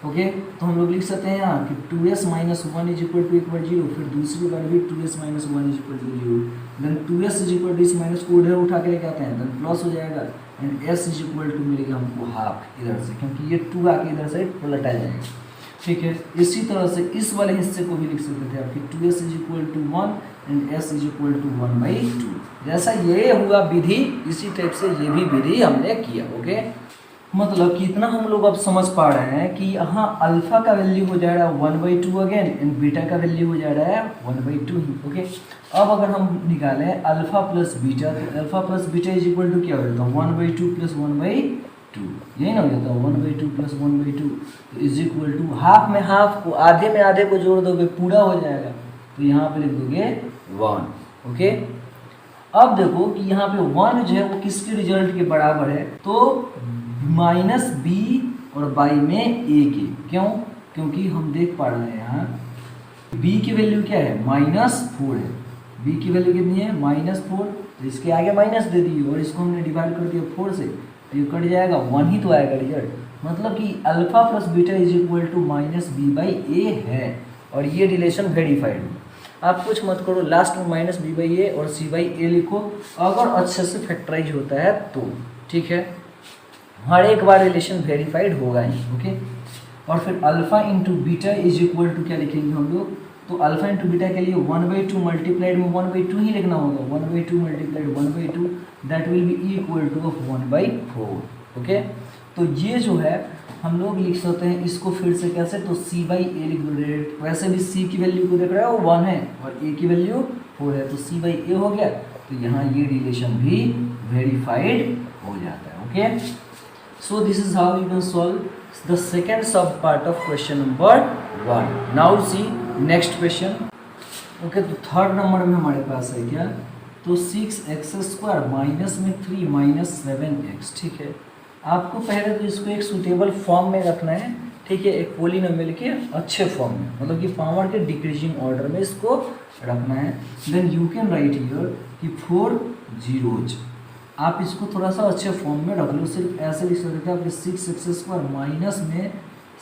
Okay, तो हम लोग लिख सकते हैं यहाँ कि 2s minus 1 is equal to 0, फिर दूसरी बार भी 2s minus 1 is equal to 0, then 2s is equal to इस माइनस को उधर उठा के लेके आते हैं, देन प्लस हो जाएगा, and s is equal to मिलेगा हमको हाफ इधर से, क्योंकि ये 2 आके इधर से पलटा जाएगा। ठीक है, इसी तरह से इस वाले हिस्से को भी लिख सकते थे आप कि 2s is equal to 1 and s is equal to 1/2। जैसा ये हुआ विधि, इसी टाइप से ये भी विधि हमने किया। ओके, मतलब कि इतना हम लोग अब समझ पा रहे हैं कि यहाँ अल्फा का वैल्यू हो जा रहा है 1/2 अगेन, एंड बीटा का वैल्यू हो जा रहा है 1/2 ही। ओके, अब अगर हम निकालें अल्फा प्लस बीटा, तो alpha plus beta is equal to क्या हो जाता है, 1/2 प्लस 1/2, यही ना हो जाता है, 1/2 plus 1/2 is equal to half में हाफ को, आधे में आधे को जोड़ दोगे पूरा हो जाएगा, तो यहाँ पे लिख दोगे 1। ओके, अब देखो कि यहाँ पे 1 जो है वो किसके रिजल्ट के बराबर है, तो माइनस b और बाई में a के। क्यों? क्योंकि हम देख पा रहे हैं यहाँ b की वैल्यू क्या है, -4 है, b की वैल्यू कितनी है, -4, तो इसके आगे माइनस दे दी और इसको हमने डिवाइड कर दिया 4 से, तो ये कट जाएगा, 1 ही तो आएगा रिजल्ट। मतलब कि alpha plus beta is equal to -b/a है, और ये रिलेशन वेरीफाइड है। आप कुछ मत करो, लास्ट में -b/a और c/a लिखो, अगर अच्छे से फैक्टराइज होता है तो। ठीक है, हर एक बार रिलेशन वेरीफाइड होगा ही। ओके, और फिर alpha into beta is equal to क्या लिखेंगे हम लोग, तो अल्फा इंटू बीटा के लिए 1/2 मल्टीप्लाइड में 1/2 ही लिखना होगा, 1/2 multiplied 1/2 that will be equal to of 1/4। Okay, तो ये जो है हम लोग लिख सकते हैं इसको फिर से कैसे, तो c/a लिख दो डायरेक्ट, वैसे भी c की वैल्यू को देख रहा है वो 1 है और a की वैल्यू 4 है, तो c/a हो गया, तो यहाँ ये रिलेशन भी वेरीफाइड हो जाता है। Okay, so this is how you can solve the second sub part of question number 1. Now see next question. Okay, तो थर्ड नंबर में हमारे पास है क्या, तो 6x² माइनस में 3 माइनस 7x। ठीक है, आपको पहले तो इसको एक सूटेबल फॉर्म में रखना है। ठीक है, एक पोलिनोमियल के अच्छे फॉर्म में, मतलब कि पावर के डिक्रीजिंग ऑर्डर में इसको रखना है। Then you can write here कि 4 zeros, आप इसको थोड़ा सा अच्छे फॉर्म में रख लो, सिर्फ ऐसे लिख सकते थे आपके 6x² माइनस में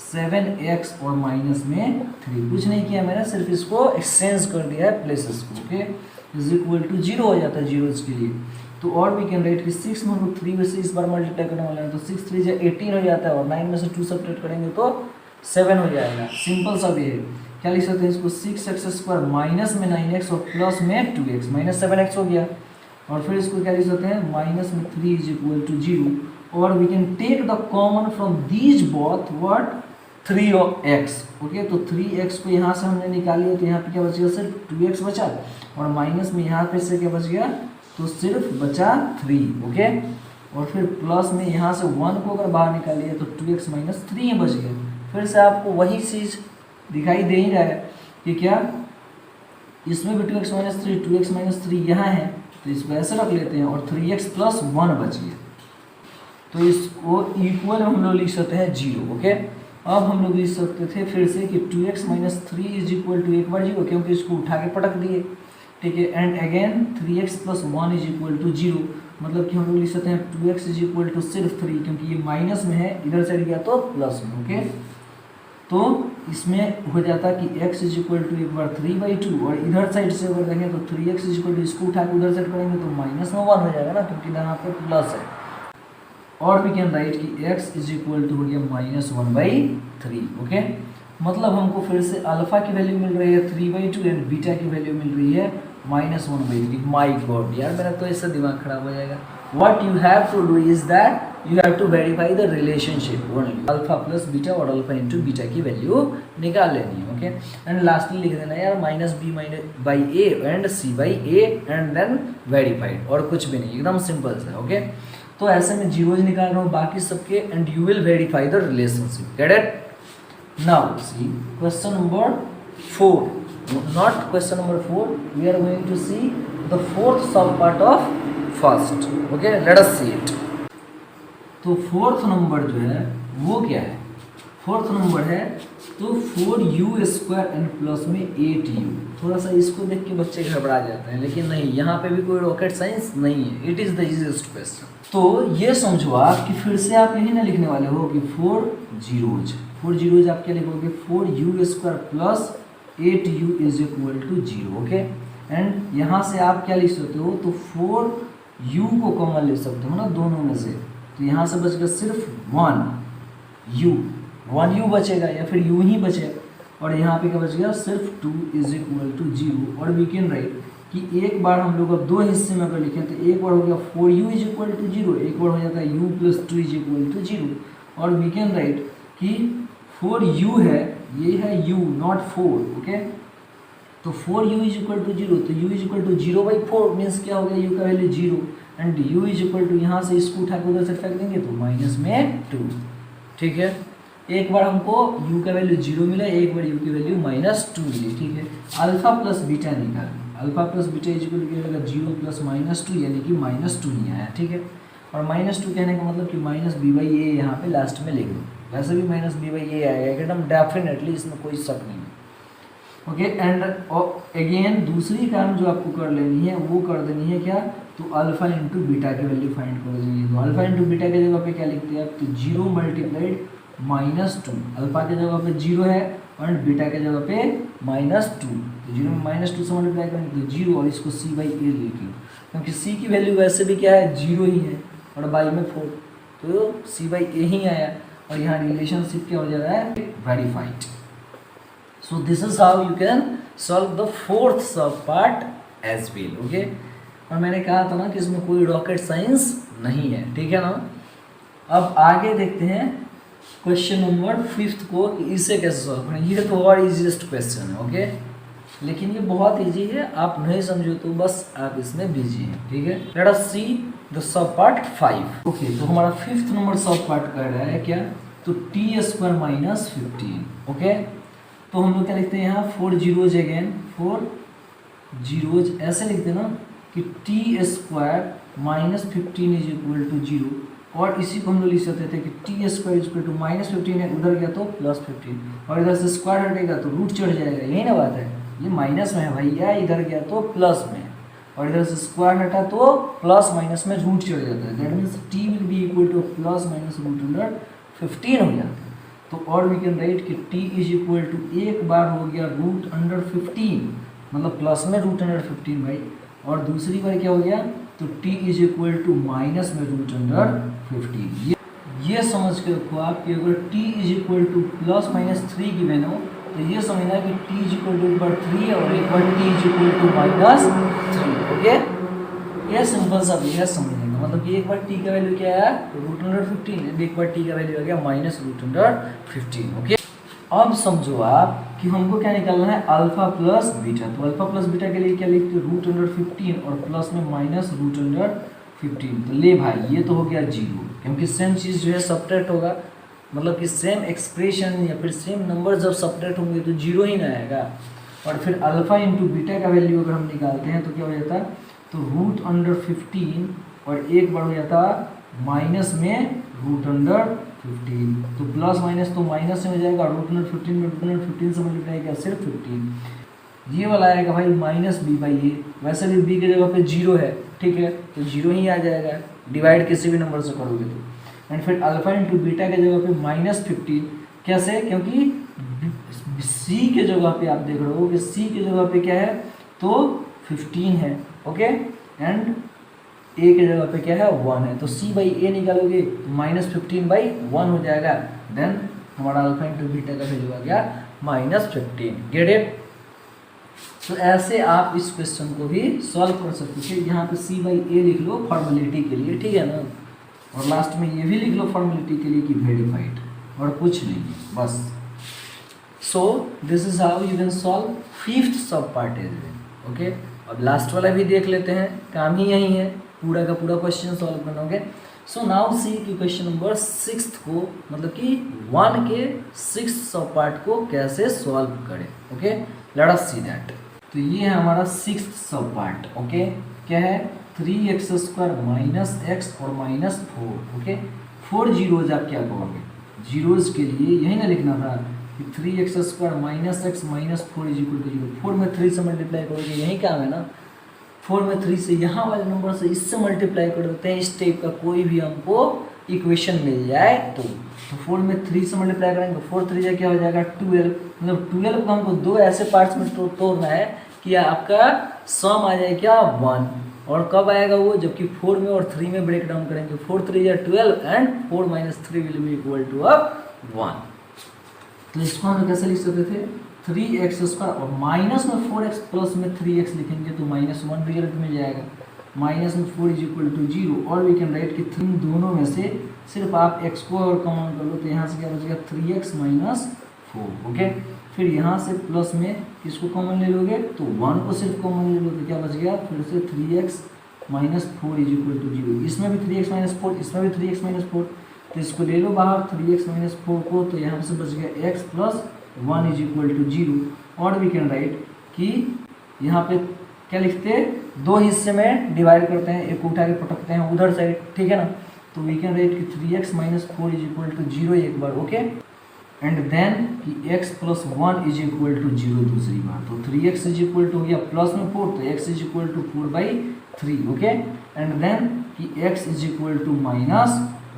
7x और माइनस में 3, कुछ नहीं किया मैंने, सिर्फ इसको एक्सचेंज कर दिया है प्लेसेस को। ओके, इज इक्वल टू 0 हो जाता है जीरोज के लिए। तो और वी कैन राइट कि 6 में हम लोग 3 में से इस बार मल्टीप्लाई करने वाले हैं, तो 6 3 जा 18 हो जाता है, और 9 में से 2 सब्ट्रैक्ट करेंगे तो 7 हो जाएगा। सिंपल सा भी है, क्या लिख सकते हैं इसको, 6x² माइनस में 9x और प्लस में 2x, माइनस 7x हो गया, और फिर इसको क्या लिख सकते हैं, माइनस में 3 इज इक्वल टू 0, और we can take the common from these both what 3x। Okay, तो 3x को यहाँ से हमने निकाल लिया, तो यहाँ पे क्या बच गया, सिर्फ 2x बचा, और माइनस में यहाँ पे से क्या बच गया, तो सिर्फ बचा 3। ओके, और फिर प्लस में यहाँ से 1 को अगर बाहर निकाल लिया तो 2x माइनस 3 ही बच गया। फिर से आपको वही चीज़ दिखाई दे ही रहा है कि क्या इसमें भी 2x माइनस 3, 2x माइनस 3 यहाँ है, तो इसको ऐसे रख लेते हैं, और 3x प्लस 1 बच गया, तो इसको इक्वल में हम लोग लिख सकते हैं 0। ओके, अब हम लोग लिख सकते थे फिर से कि 2x minus 3 is equal to 1/0, क्योंकि इसको उठा के पटक दिए। ठीक है, and again 3x plus 1 is equal to 0, मतलब कि हम लोग लिख सकते हैं 2x इज इक्वल टू सिर्फ 3, क्योंकि ये माइनस में है, इधर साइड गया तो प्लस में। ओके, तो इसमें हो जाता कि x इज इक्वल टू एक बार 3/2, और इधर साइड से अगर देखें तो 3x इज इक्वल टू, इसको उठा के उधर साइड करेंगे तो माइनस में 1 हो जाएगा ना, क्योंकि यहाँ पे प्लस है। और वी कैन राइट कि x इज इक्वल टू हो गया -1/3। ओके, मतलब हमको फिर से अल्फा की वैल्यू मिल रही है 3/2 एंड बीटा की वैल्यू मिल रही है -1/3। माई गॉड यार, मेरा तो इससे दिमाग खराब हो जाएगा। What you have to do is that you have to verify the relationship only, alpha plus beta और अल्फा इंटू बीटा की वैल्यू निकाल लेनी है। ओके, एंड लास्टली लिख देना यार -b/a and c/a and then verified, और कुछ भी नहीं, एकदम सिंपल सा। ओके, तो ऐसे में जीरोज निकाल रहा हूँ बाकी सबके, and you will verify the relationship. Get it? Now see question number 4, not question number 4, we are going to see the fourth sub part of first. Okay, let us see it. तो fourth number जो है वो क्या है, fourth number है तो 4u² and plus में 8u। थोड़ा सा इसको देख के बच्चे घबरा जाते हैं, लेकिन नहीं, यहाँ पे भी कोई रॉकेट साइंस नहीं है, it is the easiest question. तो ये समझो आप कि फिर से आप यही ना लिखने वाले हो कि 4 जीरोज आप क्या लिखोगे, 4u² plus 8u is equal to 0। Okay, and यहाँ से आप क्या लिख सकते हो, तो 4u को कॉमन ले सकते हो ना दोनों में से, तो यहाँ से बचेगा सिर्फ 1u बचेगा या फिर u ही बचेगा, और यहाँ पे क्या बचेगा, सिर्फ 2 इज इक्वल टू 0। और वी कैन राइट कि एक बार हम लोग अब दो हिस्से में अगर लिखें तो एक बार हो गया 4u इज इक्वल टू 0, एक बार हो जाता है u plus 2 is equal to 0। और वी कैन राइट कि 4u है, ये है u नॉट 4। ओके, तो 4u इज इक्वल टू 0, तो u is equal to 0/4 means क्या हो गया, u का value 0, and u is equal to यहाँ से इसको उठा के उधर से फेंक देंगे तो माइनस में 2। ठीक है, एक बार हमको u का वैल्यू 0 मिला, एक बार u की वैल्यू -2 मिली। ठीक है, अल्फा प्लस बीटा निकाल, alpha plus beta is equal to 0 plus -2 यानी कि -2 नहीं आया। ठीक है, और -2 कहने का मतलब कि -b/a यहाँ पे लास्ट में लिख दो, वैसे भी -b/a आएगा एकदम डेफिनेटली, इसमें कोई शक नहीं है। ओके, एंड अगेन दूसरी काम जो आपको कर लेनी है वो कर देनी है क्या, तो अल्फा इंटू बीटा की वैल्यू फाइंड कर देनी है। तो अल्फा इंटू बीटा की जगह पे क्या लिखते हैं आप, तो 0 मल्टीप्लाइड -2, अल्फा की जगह पे 0 है और बीटा की जगह पे -2, तो 0 में -2 से मल्टीप्लाई करेंगे तो 0, और इसको c/a लिख लो, क्योंकि c की वैल्यू वैसे भी क्या है 0 ही है और बाई में 4, तो c/a ही आया, और यहाँ रिलेशनशिप क्या हो जा रहा है, verified. So this is how you can solve the fourth sub part as well. Okay, और मैंने कहा था ना कि इसमें कोई रॉकेट साइंस नहीं है। ठीक है ना, अब आगे देखते हैं क्वेश्चन नंबर 5 को कि इसे कैसे सॉल्व करें। ये तो और इजीएस्ट क्वेश्चन है। ओके, लेकिन ये बहुत इजी है, आप नहीं समझो तो बस आप इसमें बिजी हैं। ठीक है, late us see the sub part 5। Okay, तो हमारा 5th नंबर सब पार्ट कर रहा है क्या, तो t² - 15। ओके, तो हम लोग क्या लिखते हैं यहाँ 4 जीरोज, अगेन 4 जीरोज, ऐसे लिखते हैं ना कि t² - 15 इज इक्वल टू 0, और इसी को हम लोग लिख सकते थे कि t² इज इक्वल टू -15 है, उधर गया तो +15, और इधर से स्क्वायर हटेगा तो रूट चढ़ जाएगा, यही ना बात है, ये माइनस में है भैया, इधर गया तो प्लस में, और इधर से स्क्वायर हटा तो प्लस माइनस में रूट चढ़ जाता है, that means t will be equal to ±√15 हो जाता है। तो और वी कैन राइट कि t इज इक्वल टू, एक बार हो गया √15 मतलब प्लस में √15 भाई, और दूसरी बार क्या हो गया, तो t is equal to minus में √15। ये समझ के रखो आप कि अगर t इज इक्वल टू ±3 की वैल्यू, तो ये समझना कि t इज इक्वल टू एक बार 3 और एक बार t is equal to -3। Okay, ये सिंपल सा भी है समझने का, मतलब कि एक बार t का वैल्यू क्या है √15, एक बार t का वैल्यू आ गया -√15। ओके, अब समझो आप कि हमको क्या निकालना है, अल्फा प्लस बीटा। तो अल्फा प्लस बीटा के लिए क्या लिखते हैं, √15 और प्लस में -√15। तो ले भाई, ये तो हो गया 0, क्योंकि सेम चीज़ जो है सब्ट्रैक्ट होगा, मतलब कि सेम एक्सप्रेशन या फिर सेम नंबर जब सब्ट्रैक्ट होंगे तो 0 ही ना आएगा। और फिर अल्फा इंटू बीटा का वैल्यू अगर हम निकालते हैं तो क्या हो जाता है, तो √15 और एक बार हो जाता माइनस में √15, तो प्लस माइनस तो माइनस में हो जाएगा, √15 में √15 से मल्टीप्लाई किया सिर्फ 15, ये वाला आएगा भाई -b/a, वैसे भी b की जगह पे 0 है। ठीक है, तो 0 ही आ जाएगा, डिवाइड किसी भी नंबर से करोगे तो। एंड फिर अल्फा इंटू बीटा के जगह पे -15, कैसे, क्योंकि c के जगह पे आप देख रहे हो कि c के जगह पे क्या है, तो 15 है। ओके, एंड a के जगह पे क्या है 1 है, तो c/a निकालोगे तो -15/1 हो जाएगा, देन हमारा अल्फा इंटू बीटा का वैल्यू आ गया -15। Get it. तो ऐसे आप इस क्वेश्चन को भी सॉल्व कर सकते थे। यहाँ पे c/a लिख लो फॉर्मेलिटी के लिए, ठीक है ना, और लास्ट में ये भी लिख लो फॉर्मेलिटी के लिए कि वेरीफाइड, और कुछ नहीं बस। सो this is how you can solve 5th सब पार्ट एज वेल। ओके, अब लास्ट वाला भी देख लेते हैं, काम ही यही है, पूरा का पूरा क्वेश्चन सॉल्व करना। ओके, सो नाउ सी कि क्वेश्चन नंबर 6 को मतलब कि 1 के 6 सब पार्ट को कैसे सॉल्व करें। Okay, late us see that. तो ये है हमारा 6th सब पार्ट। ओके, क्या है 3x² माइनस एक्स और माइनस 4। ओके, 4 जीरोज आप क्या कहोगे, जीरोज के लिए यही ना लिखना था कि 3x² minus x minus 4 is equal to 0। 4 में 3 से मल्टीप्लाई करोगे, यही काम है ना। 4 में 3 से यहाँ वाले नंबर से इससे मल्टीप्लाई कर देते हैं, इस टाइप का कोई भी हमको इक्वेशन मिल जाए तो 4 में 3 से मल्टीप्लाई करेंगे तो 4 3 क्या हो जाएगा 12। मतलब 12 को हमको दो ऐसे पार्ट्स में तोड़ना है कि आपका सम आ जाए क्या 1। और कब आएगा वो, जबकि 4 में और 3 में ब्रेक डाउन करेंगे। 4 3 या 12 and 4 minus 3 will be equal to 1। तो इसको हम कैसे लिख सकते थे 3x² और माइनस में 4x प्लस में 3x लिखेंगे तो -1 रिजल्ट मिल जाएगा। माइनस में 4 इज इक्वल टू 0 और वी कैन राइट कि 3 दोनों में से सिर्फ आप x को और कॉमन कर लो तो यहाँ से क्या बचेगा 3x माइनस 4। ओके, फिर यहाँ से प्लस में इसको कॉमन ले लोगे तो 1 को सिर्फ कॉमन ले लो तो क्या बच गया फिर से 3x minus 4 is equal to 0। इसमें भी 3x माइनस 4, इसमें भी 3x माइनस 4, तो इसको ले लो बाहर 3x माइनस 4 को, तो यहाँ से बच गया x plus 1 is equal to 0। और वी कैन राइट कि यहाँ पे क्या लिखते हैं, दो हिस्से में डिवाइड करते हैं, एक उठा के पटकते हैं उधर साइड, ठीक है ना। तो वी कैन राइट कि 3x minus 4 is equal to 0 एक बार। ओके, एंड देन कि x plus 1 is equal to 0 दूसरी बार। तो 3x इज इक्वल टू हो गया प्लस में 4 तो x is equal to 4/3। Okay, and then कि x is equal to minus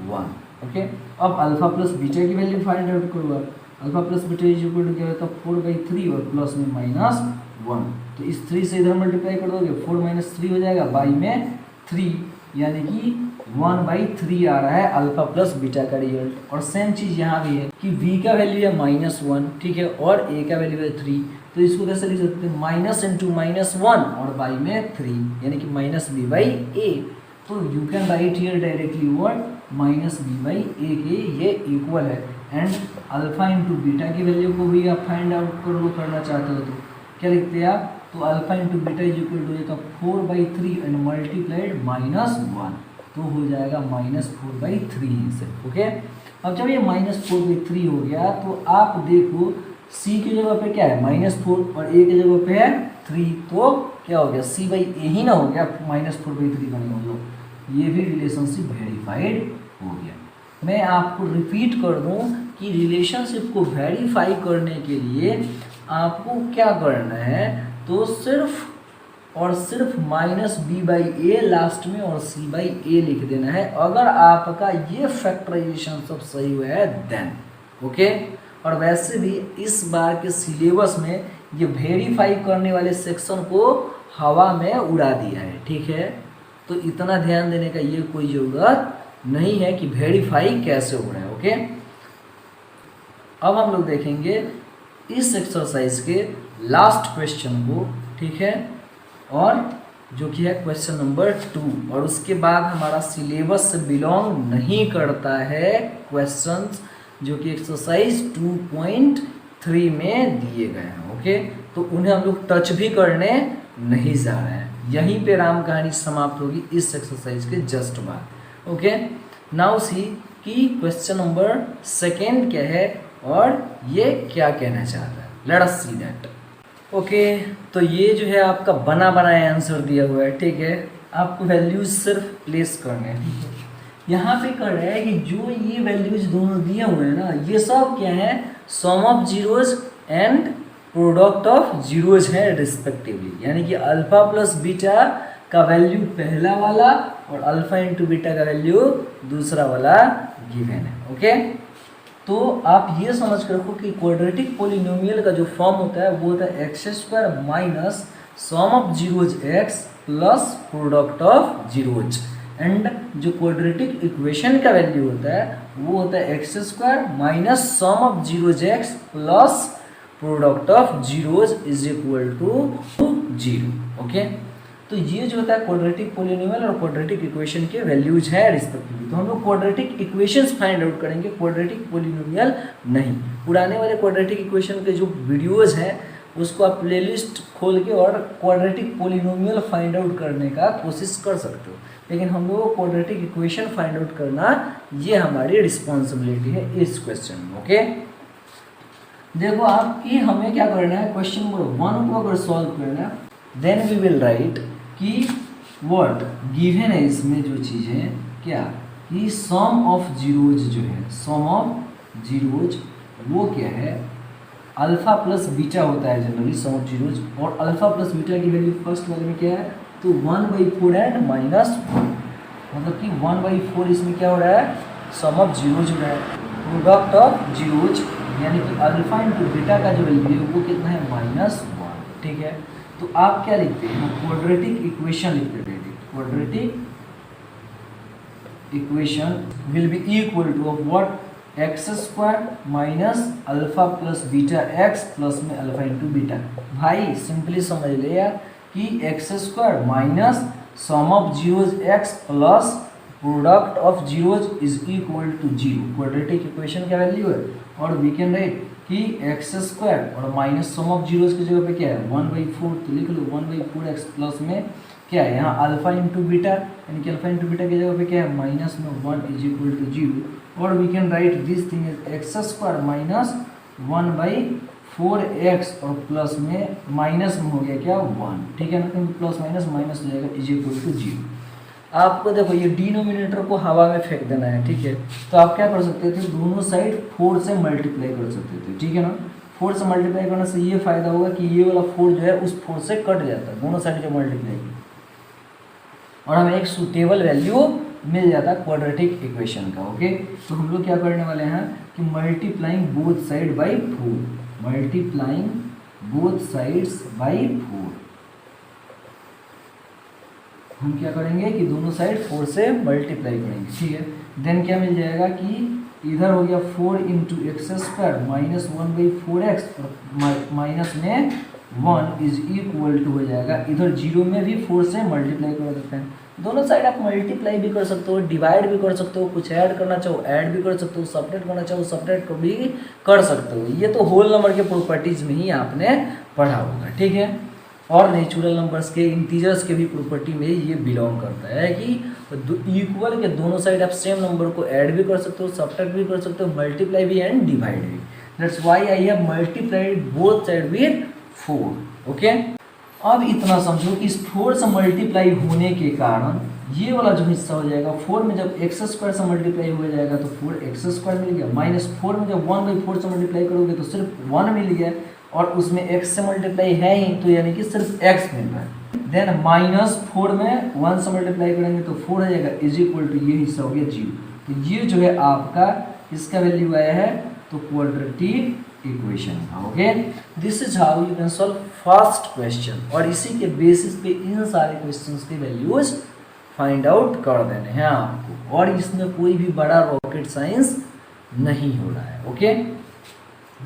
1। Okay, अब अल्फा प्लस बीटा की वैल्यू फाइंड आउट करो। Alpha plus beta is equal to क्या होता है 4/3 और प्लस में -1। तो इस 3 से इधर मल्टीप्लाई कर दोगे 4 माइनस 3 हो जाएगा, बाई में 3 यानी कि 1/3 आ रहा है अल्फा प्लस बीटा का रिजल्ट। और सेम चीज़ यहाँ भी है कि v का वैल्यू है -1, ठीक है, और a का वैल्यू है 3। तो इसको कैसे लिख सकते हैं माइनस इंटू -1 और बाई में 3 यानी कि -b/a। तो you can write here directly what -b/a के ये इक्वल है। एंड अल्फा इंटू बीटा की वैल्यू को भी आप फाइंड आउट करना चाहते हो तो क्या लिखते हैं आप, तो alpha into beta is equal to जाएगा 4/3 एंड मल्टीप्लाइड -1 तो हो जाएगा -4/3 ही सिर्फ। ओके, अब जब ये -4/3 हो गया तो आप देखो c की जगह पे क्या है -4 और a की जगह पे है 3, तो क्या हो गया c/a ही ना हो गया -4/3 का मतलब ये भी रिलेशनशिप वेरीफाइड हो गया। मैं आपको रिपीट कर दूं कि रिलेशनशिप को वेरीफाई करने के लिए आपको क्या करना है, तो सिर्फ और सिर्फ -b/a लास्ट में और c/a लिख देना है अगर आपका ये फैक्टराइजेशन सब सही हुआ है देन। ओके, और वैसे भी इस बार के सिलेबस में ये वेरीफाई करने वाले सेक्शन को हवा में उड़ा दिया है, ठीक है। तो इतना ध्यान देने का ये कोई ज़रूरत नहीं है कि वेरीफाई कैसे हो रहा है। ओके, अब हम लोग देखेंगे इस एक्सरसाइज के लास्ट क्वेश्चन को, ठीक है, और जो कि है क्वेश्चन नंबर 2। और उसके बाद हमारा सिलेबस से बिलोंग नहीं करता है क्वेश्चंस जो कि एक्सरसाइज 2.3 में दिए गए हैं। ओके, तो उन्हें हम लोग टच भी करने नहीं जा रहे हैं। यहीं पे राम कहानी समाप्त होगी इस एक्सरसाइज के जस्ट बाद। ओके, नाउ सी कि क्वेश्चन नंबर 2 क्या है और ये क्या कहना चाहता है। Late us see that. Okay, तो ये जो है आपका बना बनाया आंसर दिया हुआ है, ठीक है। आपको वैल्यूज सिर्फ प्लेस करने हैं, ठीक है। यहाँ पे कर रहा है कि जो ये वैल्यूज दोनों दिए हुए हैं ना, ये सब क्या है sum of zeros and product of zeros है रिस्पेक्टिवली। यानी कि अल्फा प्लस बीटा का वैल्यू पहला वाला और अल्फा इंटू बीटा का वैल्यू दूसरा वाला गिवन है। ओके, तो आप ये समझ कर रखो कि क्वाड्रेटिक पोलिनोमियल का जो फॉर्म होता है वो होता है x² minus sum of zeros x plus product of zeros. And जो क्वाड्रेटिक इक्वेशन का वैल्यू होता है वो होता है x² minus sum of zeros x plus product of zeros is equal to 0। Okay, तो ये जो होता है क्वाड्रेटिक पोलिनोमियल और क्वाड्रेटिक इक्वेशन के वैल्यूज है रिस्पेक्टिवली। तो हम लोग क्वाड्रेटिक इक्वेशंस फाइंड आउट करेंगे, क्वाड्रेटिक पोलिनोमियल नहीं। पुराने वाले क्वाड्रेटिक इक्वेशन के जो वीडियोज हैं उसको आप प्लेलिस्ट खोल के और क्वाड्रेटिक पोलिनोमियल फाइंड आउट करने का कोशिश कर सकते हो, लेकिन हम लोगों को क्वाड्रेटिक इक्वेशन फाइंड आउट करना ये हमारी रिस्पॉन्सिबिलिटी है इस क्वेश्चन में। ओके, देखो आपकी हमें क्या करना है, क्वेश्चन नंबर 1 को अगर सॉल्व करना है देन वी विल राइट कि व्हाट गिवन है, इसमें जो चीज़ है क्या कि सम ऑफ जीरोज जो है, सम ऑफ जीरोज वो क्या है, अल्फा प्लस बीटा होता है जनरली सम ऑफ जीरोज, और अल्फा प्लस बीटा की वैल्यू फर्स्ट वाले में क्या है, तो 1/4 एंड -1, मतलब कि 1/4 इसमें क्या हो रहा है, सम ऑफ जीरोज हो रहा है, प्रोडक्ट ऑफ जीरोज यानी कि अल्फा इंटू बीटा का जो वैल्यू है वो कितना है -1, ठीक है। तो आप क्या लिखते हैं, क्वाड्रेटिक इक्वेशन लिखते हैं, quadratic equation will be equal to of what, x² minus alpha plus beta x plus में अल्फा इंटू बीटा। भाई सिंपली समझ ले यार कि x² minus sum of zeros x plus product of zeros is equal to 0, quadratic equation का value है। और we can write कि x² और माइनस सम ऑफ जीरोज की जगह पे क्या है 1/4, तो लिख लो 1/4x प्लस में क्या है यहाँ अल्फा इंटू बीटा, यानी कि अल्फा इंटू बीटा की जगह पे क्या है माइनस में 1 इज इक्वल टू 0, और we can write this thing is x² minus 1/4x और प्लस में माइनस में हो गया क्या 1, ठीक है ना, क्योंकि प्लस माइनस माइनस हो जाएगा इज इक्वल टू 0। आपको देखो ये डिनोमिनेटर को हवा में फेंक देना है, ठीक है, तो आप क्या कर सकते थे, दोनों साइड 4 से मल्टीप्लाई कर सकते थे, ठीक है ना। 4 से मल्टीप्लाई करने से ये फायदा होगा कि ये वाला 4 जो है उस 4 से कट जाता है, दोनों साइड जो मल्टीप्लाई की, और हमें एक सूटेबल वैल्यू मिल जाता है क्वाड्रेटिक इक्वेशन का। ओके, तो हम लोग क्या करने वाले हैं कि multiplying both side by 4, multiplying both sides by 4, हम क्या करेंगे कि दोनों साइड 4 से मल्टीप्लाई करेंगे, ठीक है। देन क्या मिल जाएगा कि इधर हो गया 4 इंटू x² माइनस 1/4x और माइनस में 1 इज इक्वल टू हो जाएगा, इधर 0 में भी 4 से मल्टीप्लाई कर देते हैं। दोनों साइड आप मल्टीप्लाई भी कर सकते हो, डिवाइड भी कर सकते हो, कुछ ऐड करना चाहो ऐड भी कर सकते हो, सब्ट्रैक्ट करना चाहो सब्ट्रैक्ट भी कर सकते हो। ये तो होल नंबर के प्रॉपर्टीज में ही आपने पढ़ा होगा, ठीक है। और नेचुरल नंबर्स के इंटीजर्स के भी प्रॉपर्टी में ये बिलोंग करता है कि इक्वल के दोनों साइड आप सेम नंबर को ऐड भी कर सकते हो, सब्ट्रैक्ट भी कर सकते हो, मल्टीप्लाई भी एंड डिवाइड भी। That's why I have multiplied both side with 4। Okay, अब इतना समझो कि इस 4 से मल्टीप्लाई होने के कारण ये वाला जो हिस्सा हो जाएगा 4 में जब x² से मल्टीप्लाई हो जाएगा तो 4x² मिल गया, -4 में जब 1/4 से मल्टीप्लाई करोगे तो सिर्फ 1 मिल गया, और उसमें x से मल्टीप्लाई है ही तो यानी कि सिर्फ x मिल रहा है। देन -4 में 1 से मल्टीप्लाई करेंगे तो 4 आ जाएगा इज इक्वल टू ये हिस्सा हो गया 0। तो ये जो है आपका इसका वैल्यू आया है तो क्वाड्रेटिक इक्वेशन का। Okay, this is how you can solve first question, और इसी के बेसिस पे इन सारे क्वेश्चंस के वैल्यूज फाइंड आउट कर देने हैं आपको, और इसमें कोई भी बड़ा रॉकेट साइंस नहीं हो रहा है। ओके,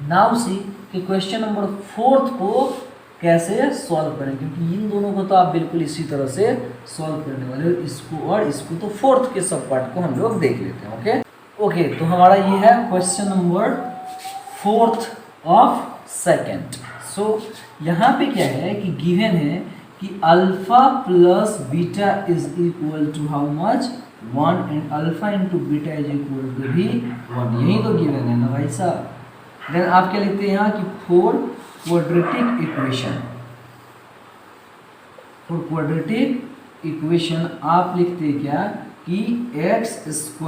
नाउ सी कि क्वेश्चन नंबर 4 को कैसे सॉल्व करें, क्योंकि इन दोनों को तो आप बिल्कुल इसी तरह से सॉल्व करने वाले हो, इसको और इसको, तो 4th के सब पार्ट को हम लोग देख लेते हैं। ओके, तो हमारा ये है question number 4th of second. So यहाँ पे क्या है कि गिवन है कि alpha plus beta is equal to how much 1 and alpha into beta is equal to भी 1, यही तो गिवन है ना भाई साहब। देन आप क्या लिखते हैं यहाँ कि 4 quadratic equation, for quadratic equation आप लिखते हैं क्या कि x²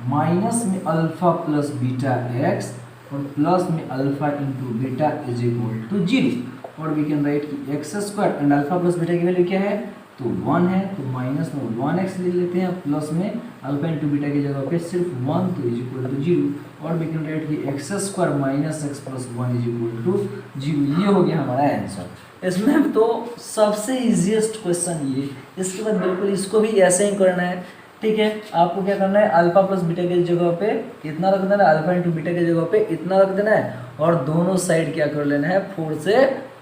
माइनस में अल्फा प्लस बीटा x और प्लस में alpha into beta is equal to 0, और वी कैन राइट कि x² and alpha plus beta की वैल्यू क्या है तो 1 है, तो माइनस में 1x ले लेते हैं, प्लस में अल्फा इंटू बीटा की जगह पे सिर्फ 1 तो इज इक्वल टू 0, और वी कैन राइट कि x² minus x plus 1 is equal to 0। ये हो गया हमारा आंसर। इसमें तो सबसे इजीएस्ट क्वेश्चन ये, इसके बाद बिल्कुल इसको भी ऐसे ही करना है, ठीक है। आपको क्या करना है, अल्फा प्लस बीटा की जगह पे इतना रख देना है, अल्फा इंटू बीटा की जगह पे इतना रख देना है, और दोनों साइड क्या कर लेना है 4 से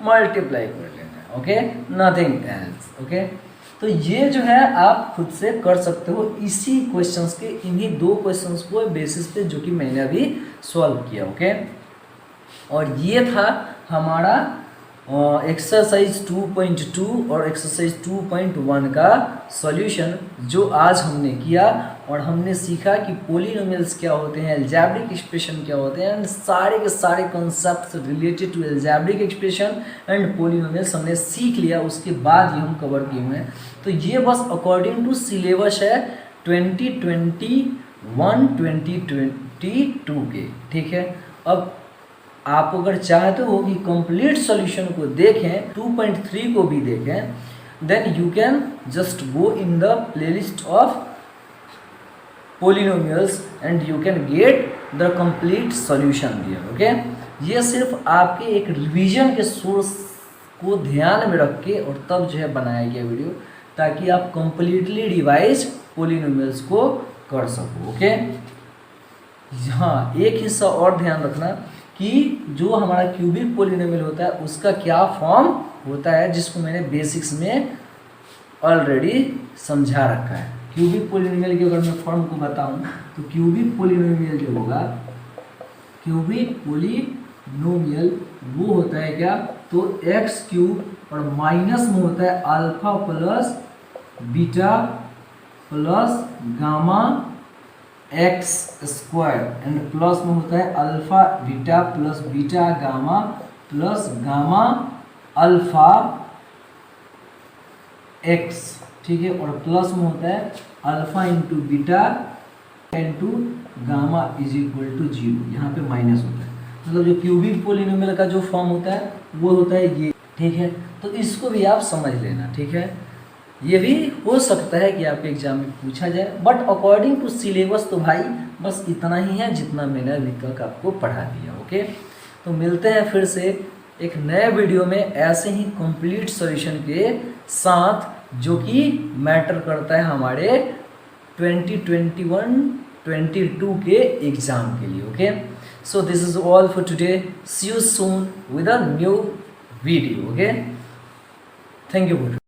मल्टीप्लाई कर लेना है। Okay, nothing else. ओके, तो ये जो है आप खुद से कर सकते हो इसी क्वेश्चंस के, इन्हीं 2 क्वेश्चंस को बेसिस पे जो कि मैंने अभी सॉल्व किया। ओके, और ये था हमारा एक्सरसाइज 2.2 और एक्सरसाइज 2.1 का सॉल्यूशन जो आज हमने किया, और हमने सीखा कि पॉलिनोमियल्स क्या होते हैं, एल्जेब्रिक एक्सप्रेशन क्या होते हैं, एंड सारे के सारे concepts related to algebraic expression and polynomials हमने सीख लिया। उसके बाद ये हम कवर किए हुए हैं। तो ये बस अकॉर्डिंग टू सिलेबस है 2021-2022 के, ठीक है। अब आप अगर चाहते हो कि कंप्लीट सॉल्यूशन को देखें, 2.3 को भी देखें, then you can just go in the playlist of polynomials and you can get the complete solution there, okay. ये सिर्फ आपके एक रिवीजन के सोर्स को ध्यान में रख के और तब जो है बनाया गया वीडियो, ताकि आप कंप्लीटली रिवाइज पॉलिनोमियल्स को कर सको, ओके। हाँ, एक हिस्सा और ध्यान रखना कि जो हमारा क्यूबिक पॉलिनोमियल होता है उसका क्या फॉर्म होता है, जिसको मैंने बेसिक्स में ऑलरेडी समझा रखा है। क्यूबिक पॉलिनोमियल की अगर मैं फॉर्म को बताऊं तो क्यूबिक पॉलिनोमियल जो होगा, क्यूबिक पॉलिनोमियल वो होता है क्या, तो एक्स क्यूब और माइनस में होता है alpha plus beta plus gamma x square, and plus में होता है alpha beta plus beta gamma plus gamma alpha x, ठीक है। और प्लस में होता है alpha into beta into gamma is equal to 0, यहाँ पे माइनस होता है। मतलब जो क्यूबिक पॉलिनोमियल का जो फॉर्म होता है वो होता है ये, ठीक है। तो इसको भी आप समझ लेना, ठीक है। ये भी हो सकता है कि आपके एग्जाम में पूछा जाए, बट अकॉर्डिंग टू सिलेबस तो भाई बस इतना ही है जितना मैंने अभी तक आपको पढ़ा दिया, ओके। तो मिलते हैं फिर से एक नए वीडियो में ऐसे ही कंप्लीट सॉल्यूशन के साथ, जो कि मैटर करता है हमारे 2021-22 के एग्जाम के लिए, okay. So this is all for today, see you soon with a new video, okay. Thank you.